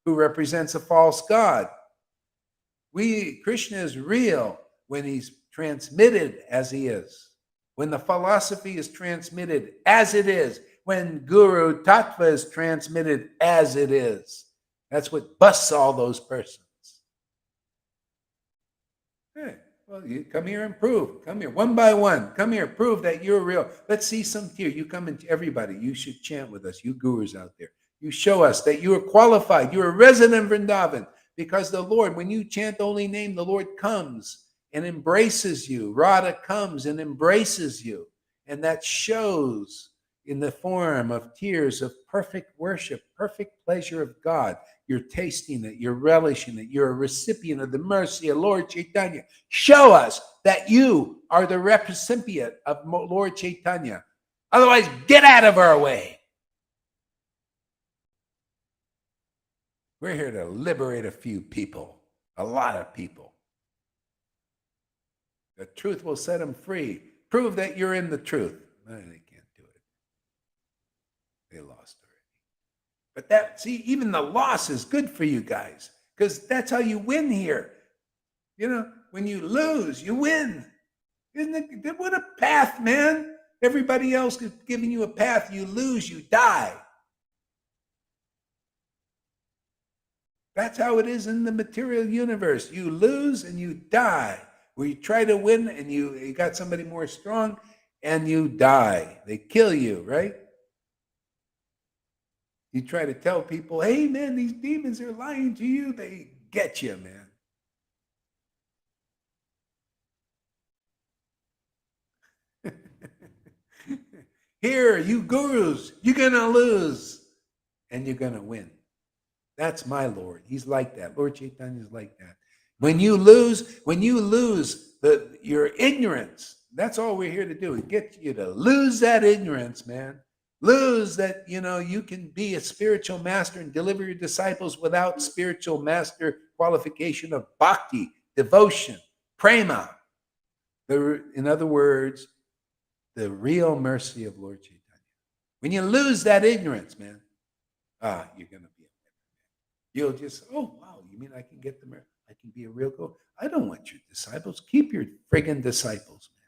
who represents a false god. Krishna is real when he's transmitted as he is. When the philosophy is transmitted as it is. when Guru Tattva is transmitted as it is. That's what busts all those persons. Hey, well, you come here and prove. Come here, one by one. Come here, prove that you're real. Let's see some here. You come and everybody, you should chant with us, you gurus out there. You show us that you are qualified. You're a resident Vrindavan. Because the Lord, when you chant the holy name, the Lord comes and embraces you. Radha comes and embraces you. And that shows in the form of tears of perfect worship, perfect pleasure of God. You're tasting it, you're relishing it, you're a recipient of the mercy of Lord Caitanya. Show us that you are the recipient of Lord Caitanya. Otherwise, get out of our way. We're here to liberate a few people, a lot of people. The truth will set them free. Prove that you're in the truth. No, they can't do it. They lost already. But that, see, even the loss is good for you guys, because that's how you win here. You know, when you lose, you win. Isn't it? What a path, man. Everybody else is giving you a path. You lose, you die. That's how it is in the material universe. You lose and you die. Where you try to win and you got somebody more strong and you die. They kill you, right? You try to tell people, hey, man, these demons are lying to you. They get you, man. Here, you gurus, you're going to lose and you're going to win. That's my Lord. He's like that. Lord Caitanya is like that. When you lose your ignorance, that's all we're here to do. Get you to lose that ignorance, man. Lose that, you can be a spiritual master and deliver your disciples without spiritual master qualification of bhakti, devotion, prema. In other words, the real mercy of Lord Caitanya. When you lose that ignorance, man, you're going to be You'll just, oh, wow, you mean I can get the merit? I can be a real go? I don't want your disciples. Keep your friggin' disciples, man.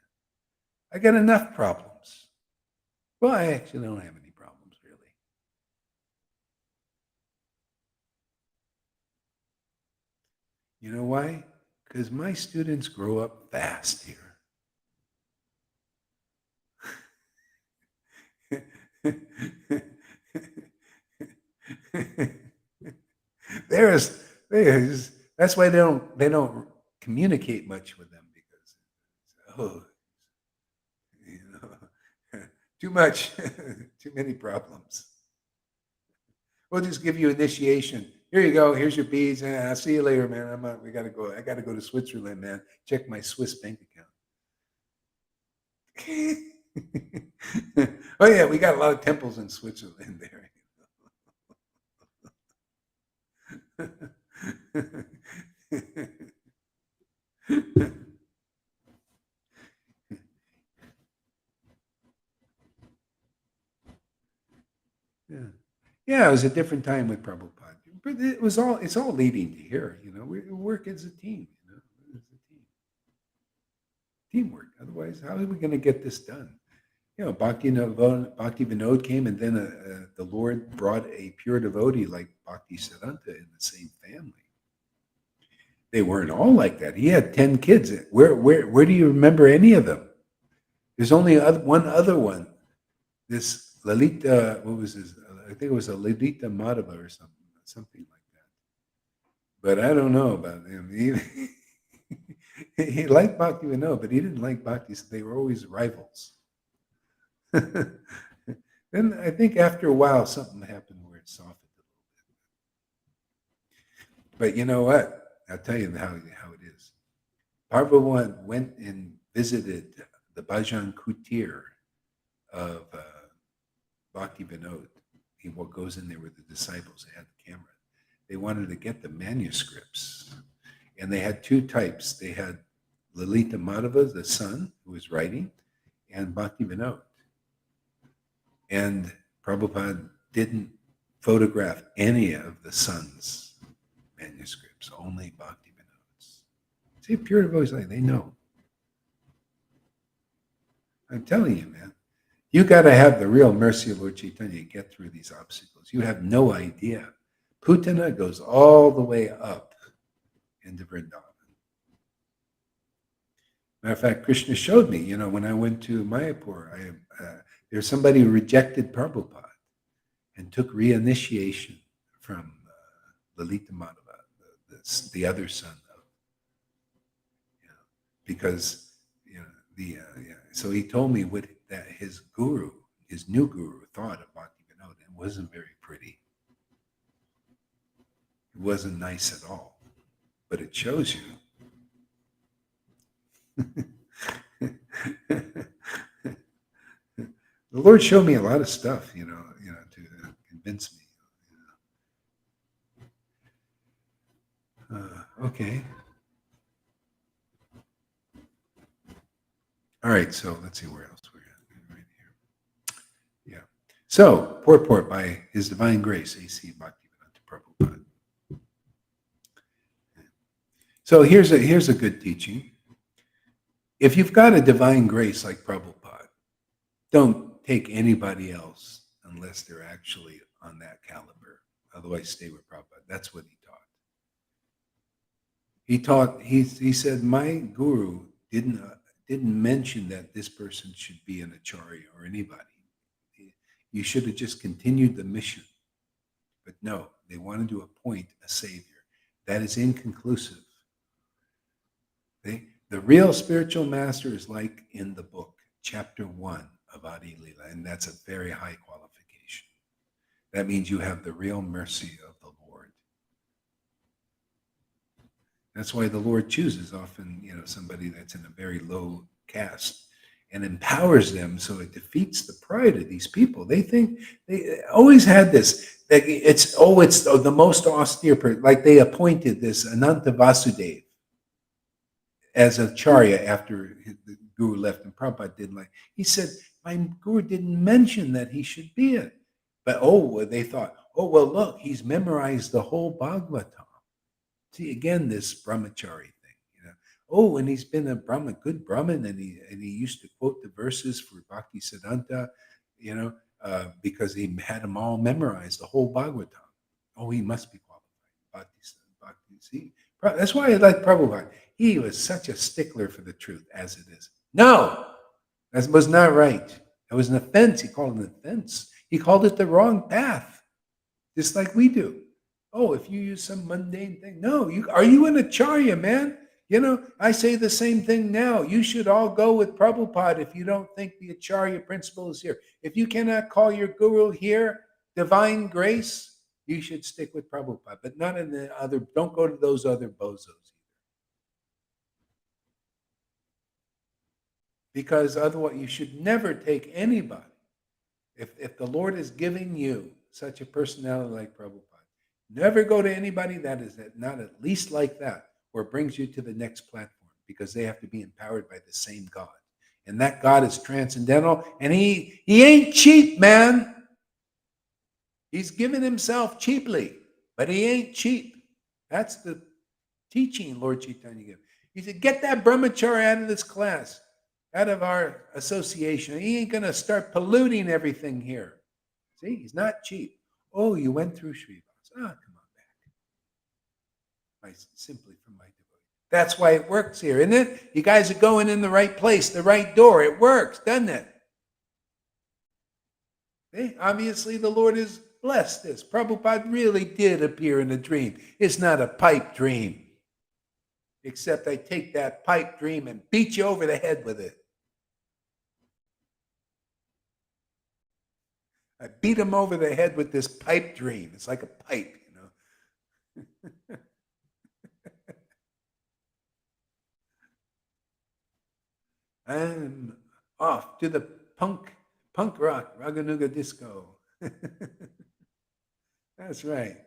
I got enough problems. Well, I actually don't have any problems, really. You know why? Because my students grow up fast here. There's that's why they don't communicate much with them, because too much, too many problems. We'll just give you initiation. Here you go. Here's your beads. I'll see you later, man. We gotta go. I gotta go to Switzerland, man. Check my Swiss bank account. Oh yeah, we got a lot of temples in Switzerland there. Yeah, it was a different time with Prabhupada, but it's all leading to here. We work as a team. As a team, teamwork. Otherwise, how are we going to get this done? Bhakti Vinod came, and then the Lord brought a pure devotee like Bhakti Siddhanta in the same family. They weren't all like that. He had 10 kids. Where do you remember any of them? There's only one other one. This Lalita, what was his? I think it was a Lalita Madhava or something like that. But I don't know about him. He liked Bhakti Vinod, but he didn't like Bhakti. So they were always rivals. Then I think after a while something happened where it softened a little bit. But you know what? I'll tell you how it is. Prabhupada went and visited the Bhajan Kutir of Bhakti Vinod. He goes in there with the disciples. They had the camera. They wanted to get the manuscripts. And they had two types. They had Lalita Madhava, the son, who was writing, and Bhakti Vinod. And Prabhupada didn't photograph any of the son's manuscripts, only Bhakti Vinod's. See, pure devotees, they know. I'm telling you, man. You got to have the real mercy of Lord Chaitanya to get through these obstacles. You have no idea. Putana goes all the way up into Vrindavan. Matter of fact, Krishna showed me, when I went to Mayapur, there's somebody who rejected Prabhupada and took reinitiation from Lalita Madhava, the other son of, because so he told me what that his new guru thought of Bhaktivinoda. It wasn't very pretty. It wasn't nice at all. But it shows you. The Lord showed me a lot of stuff, to convince me. Okay. All right, so let's see where else we're at. Right here. Yeah. So, purport by His Divine Grace, A.C. Bhaktivedanta Prabhupada. So here's a good teaching. If you've got a divine grace like Prabhupada, don't take anybody else unless they're actually on that caliber. Otherwise, stay with Prabhupada. That's what he taught. He said, my guru didn't mention that this person should be an acharya or anybody. You should have just continued the mission. But no, they wanted to appoint a savior. That is inconclusive. The real spiritual master is like in the book, chapter 1 of Adi Lila, and that's a very high qualification. That means you have the real mercy of the Lord. That's why the Lord chooses often, somebody that's in a very low caste and empowers them so it defeats the pride of these people. They think they always had this, that it's the most austere person. Like they appointed this Ananta Vasudeva as a charya after the guru left, and Prabhupada didn't like. He said, my guru didn't mention that he should be it. But they thought, look, he's memorized the whole Bhagavatam. See, again, this brahmachari thing, and he's been a good Brahmin, and he used to quote the verses for Bhakti Siddhanta, because he had them all memorized, the whole Bhagavatam. He must be qualified. Bhakti. See, that's why I like Prabhupada. He was such a stickler for the truth, as it is. No, that was not right. That was an offense. He called it an offense. He called it the wrong path, just like we do. If you use some mundane thing. No, are you an acharya, man? I say the same thing now. You should all go with Prabhupada if you don't think the acharya principle is here. If you cannot call your guru here divine grace, you should stick with Prabhupada, but not in the other. Don't go to those other bozos. Because otherwise, you should never take anybody. If the Lord is giving you such a personality like Prabhupada, never go to anybody that is not at least like that, or brings you to the next platform, because they have to be empowered by the same God. And that God is transcendental, and he ain't cheap, man. He's given himself cheaply, but he ain't cheap. That's the teaching Lord Caitanya gave. He said, get that brahmachari out of this class, out of our association. He ain't going to start polluting everything here. See, he's not cheap. You went through Srivas. Come on back. Simply from my devotee. That's why it works here, isn't it? You guys are going in the right place, the right door. It works, doesn't it? See? Obviously, the Lord has blessed this. Prabhupada really did appear in a dream. It's not a pipe dream. Except I take that pipe dream and beat you over the head with it. I beat him over the head with this pipe dream. It's like a pipe, I'm off to the punk rock, Raganuga disco. That's right.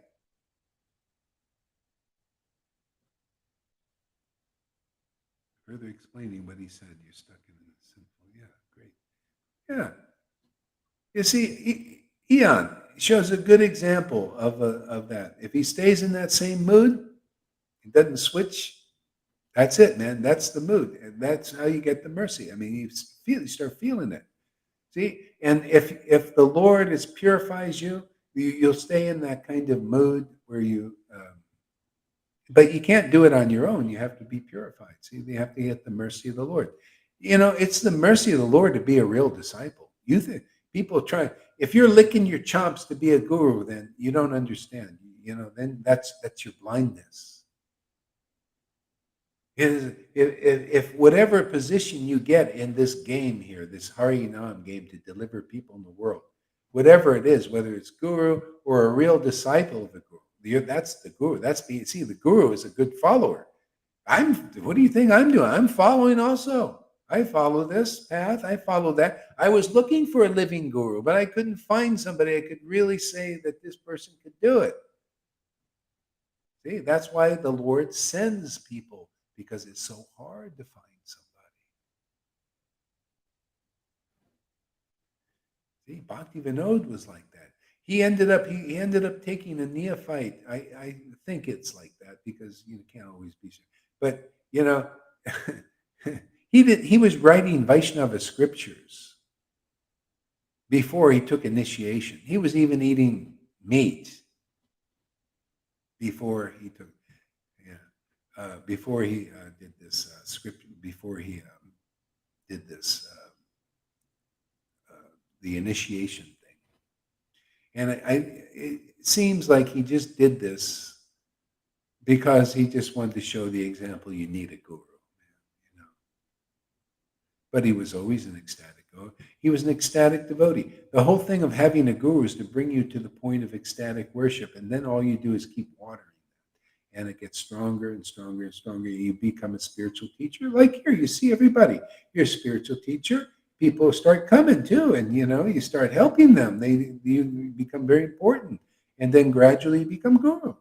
Further explaining what he said, you're stuck in a sinful. Yeah, great. Yeah. You see, Eon shows a good example of that. If he stays in that same mood, he doesn't switch, that's it, man. That's the mood. And that's how you get the mercy. I mean, you start feeling it. See, and if the Lord purifies you, you'll stay in that kind of mood where you. But you can't do it on your own. You have to be purified. See, you have to get the mercy of the Lord. It's the mercy of the Lord to be a real disciple. You think people try. If you're licking your chops to be a guru, then you don't understand. Then that's your blindness. If whatever position you get in this game here, this Harinam game to deliver people in the world, whatever it is, whether it's guru or a real disciple of the guru, that's the guru. The guru is a good follower. What do you think I'm doing? I'm following also. I follow this path. I follow that. I was looking for a living guru, but I couldn't find somebody I could really say that this person could do it. See, that's why the Lord sends people, because it's so hard to find somebody. See, Bhakti Vinod was like that. He ended up taking a neophyte. I think it's like that because you can't always be sure. But he was writing Vaishnava scriptures before he took initiation. He was even eating meat before he took. Before he did this script, before he did this, the initiation thing. And it seems like he just did this because he just wanted to show the example you need a guru. But he was always an ecstatic guru. He was an ecstatic devotee. The whole thing of having a guru is to bring you to the point of ecstatic worship, and then all you do is keep watering. And it gets stronger and stronger and stronger. You become a spiritual teacher. Like here, you see everybody. You're a spiritual teacher. People start coming too, and you start helping them. You become very important, and then gradually you become guru.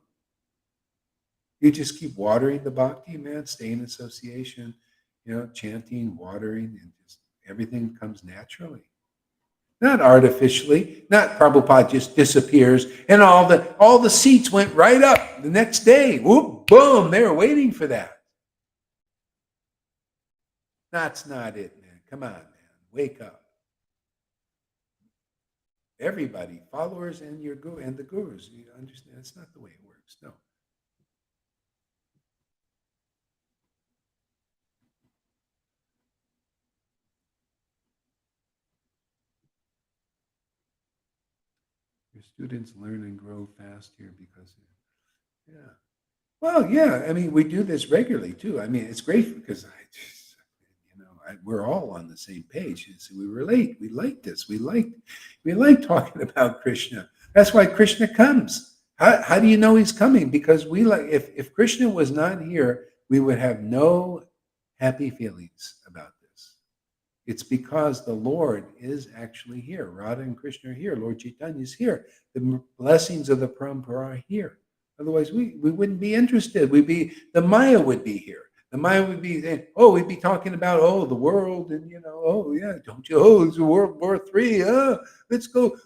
You just keep watering the bhakti, man. Stay in association, chanting, watering, and just everything comes naturally. Not artificially, not Prabhupada just disappears and all the seats went right up the next day. Whoop, boom, they were waiting for that. That's not it, man. Come on, man. Wake up. Everybody, followers and your guru and the gurus, you understand that's not the way it works. No. Your students learn and grow fast here because, yeah. Well, yeah. I mean, we do this regularly too. I mean, it's great because we're all on the same page. So we relate. We like this. We like talking about Krishna. That's why Krishna comes. How do you know he's coming? Because we like. If Krishna was not here, we would have no happy feelings about this. It's because the Lord is actually here. Radha and Krishna are here. Lord Caitanya is here. The blessings of the Parampara are here. Otherwise, we wouldn't be interested. The Maya would be here. The Maya would be saying, we'd be talking about, the world and, don't you, it's World War III. Let's go,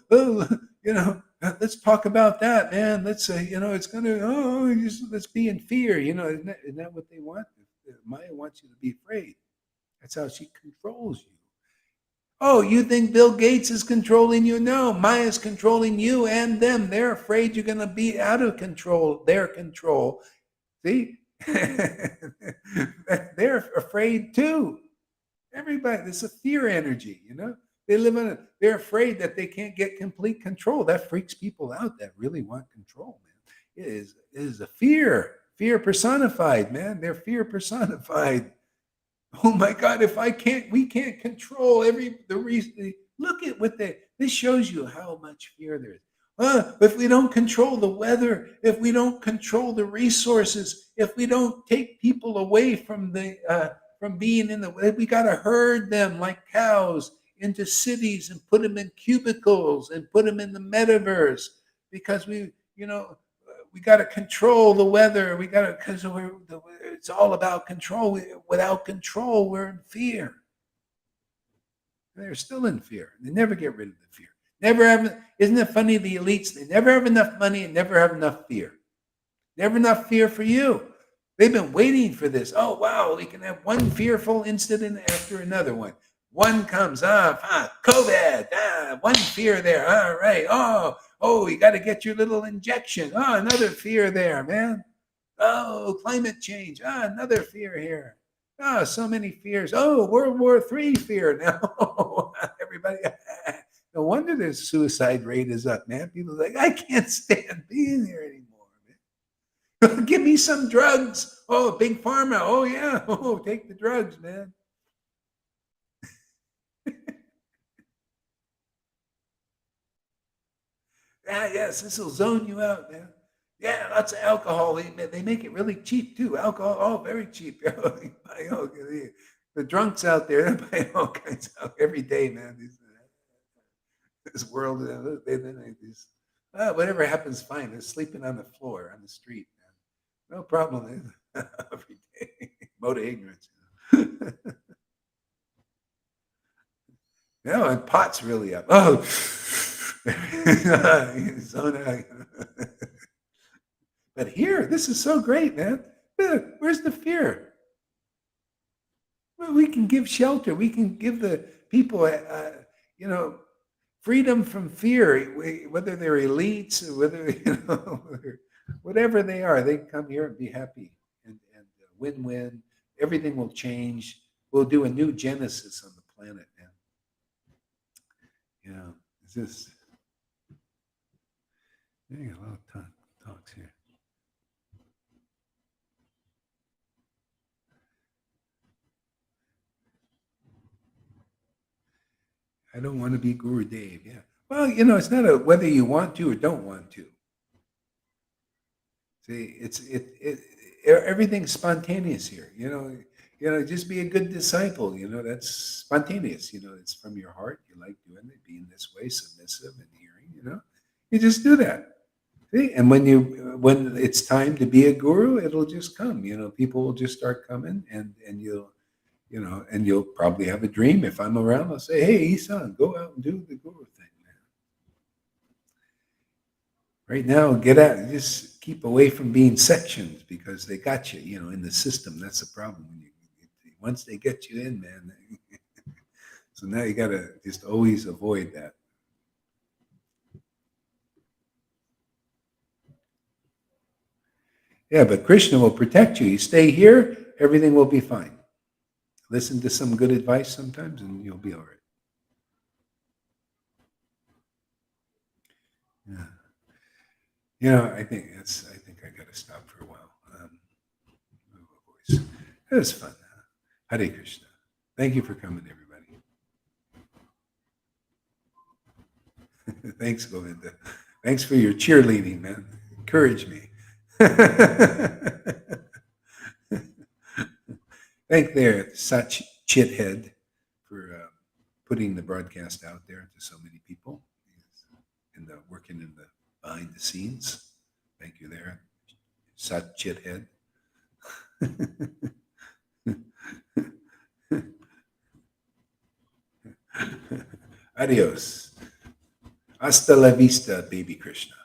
let's talk about that, man. Let's say, it's going to, let's be in fear. Isn't that what they want? Maya wants you to be afraid. That's how she controls you. Oh, you think Bill Gates is controlling you? No, Maya's controlling you and them. They're afraid you're going to be out of control, their control. See? They're afraid too. Everybody, there's a fear energy, They live in they're afraid that they can't get complete control. That freaks people out that really want control, man. It is a fear personified, man. They're fear personified. Oh my God, we can't control the reason. Look at this shows you how much fear there is. If we don't control the weather, if we don't control the resources, if we don't take people away from being in we got to herd them like cows into cities and put them in cubicles and put them in the metaverse because we got to control the weather. Because it's all about control. Without control, we're in fear. They're still in fear. They never get rid of the fear. Isn't it funny, the elites, they never have enough money and never have enough fear. Never enough fear for you. They've been waiting for this. Oh, wow, we can have one fearful incident after another one. One comes off, COVID, one fear there. All right. Oh, you got to get your little injection. Oh, another fear there, man. Oh, climate change. Another fear here. Oh, so many fears. Oh, World War III fear now. Everybody. No wonder the suicide rate is up, man. People are like, I can't stand being here anymore, man. Give me some drugs. Oh, big pharma. Oh, yeah. Oh, take the drugs, man. Yes, this will zone you out, man. Yeah, lots of alcohol. They make it really cheap too. Alcohol, oh, very cheap. The drunks out there, they buy all kinds of every day, man. This world, whatever happens, fine. They're sleeping on the floor, on the street, man. No problem. Every day, mode of ignorance. No, and pot's really up. Oh, but here, this is so great, man. Where's the fear? Well, we can give shelter. We can give the people, freedom from fear. Whether they're elites, or whether whatever they are, they can come here and be happy and win-win. Everything will change. We'll do a new genesis on the planet, man. It's just a lot of talks here. I don't want to be Guru Dave. Yeah. Well, it's not a whether you want to or don't want to. See, everything's spontaneous here. Just be a good disciple. That's spontaneous. It's from your heart. You like doing it, being this way, submissive and hearing. You just do that. See, and when it's time to be a guru, it'll just come. People will just start coming, and you'll probably have a dream. If I'm around, I'll say, "Hey, Isan, go out and do the guru thing, man." Right now, get out. Just keep away from being sections because they got you. In the system. That's the problem. Once they get you in, man. So now you got to just always avoid that. Yeah, but Krishna will protect you. You stay here, everything will be fine. Listen to some good advice sometimes, and you'll be all right. Yeah. I think I got to stop for a while. It was fun. Hare Krishna. Thank you for coming, everybody. Thanks, Govinda. Thanks for your cheerleading, man. Encourage me. Thank there, Sach Chithead, for putting the broadcast out there to so many people and working behind the scenes. Thank you there, Sach Chithead. Adios. Hasta la vista, baby Krishna.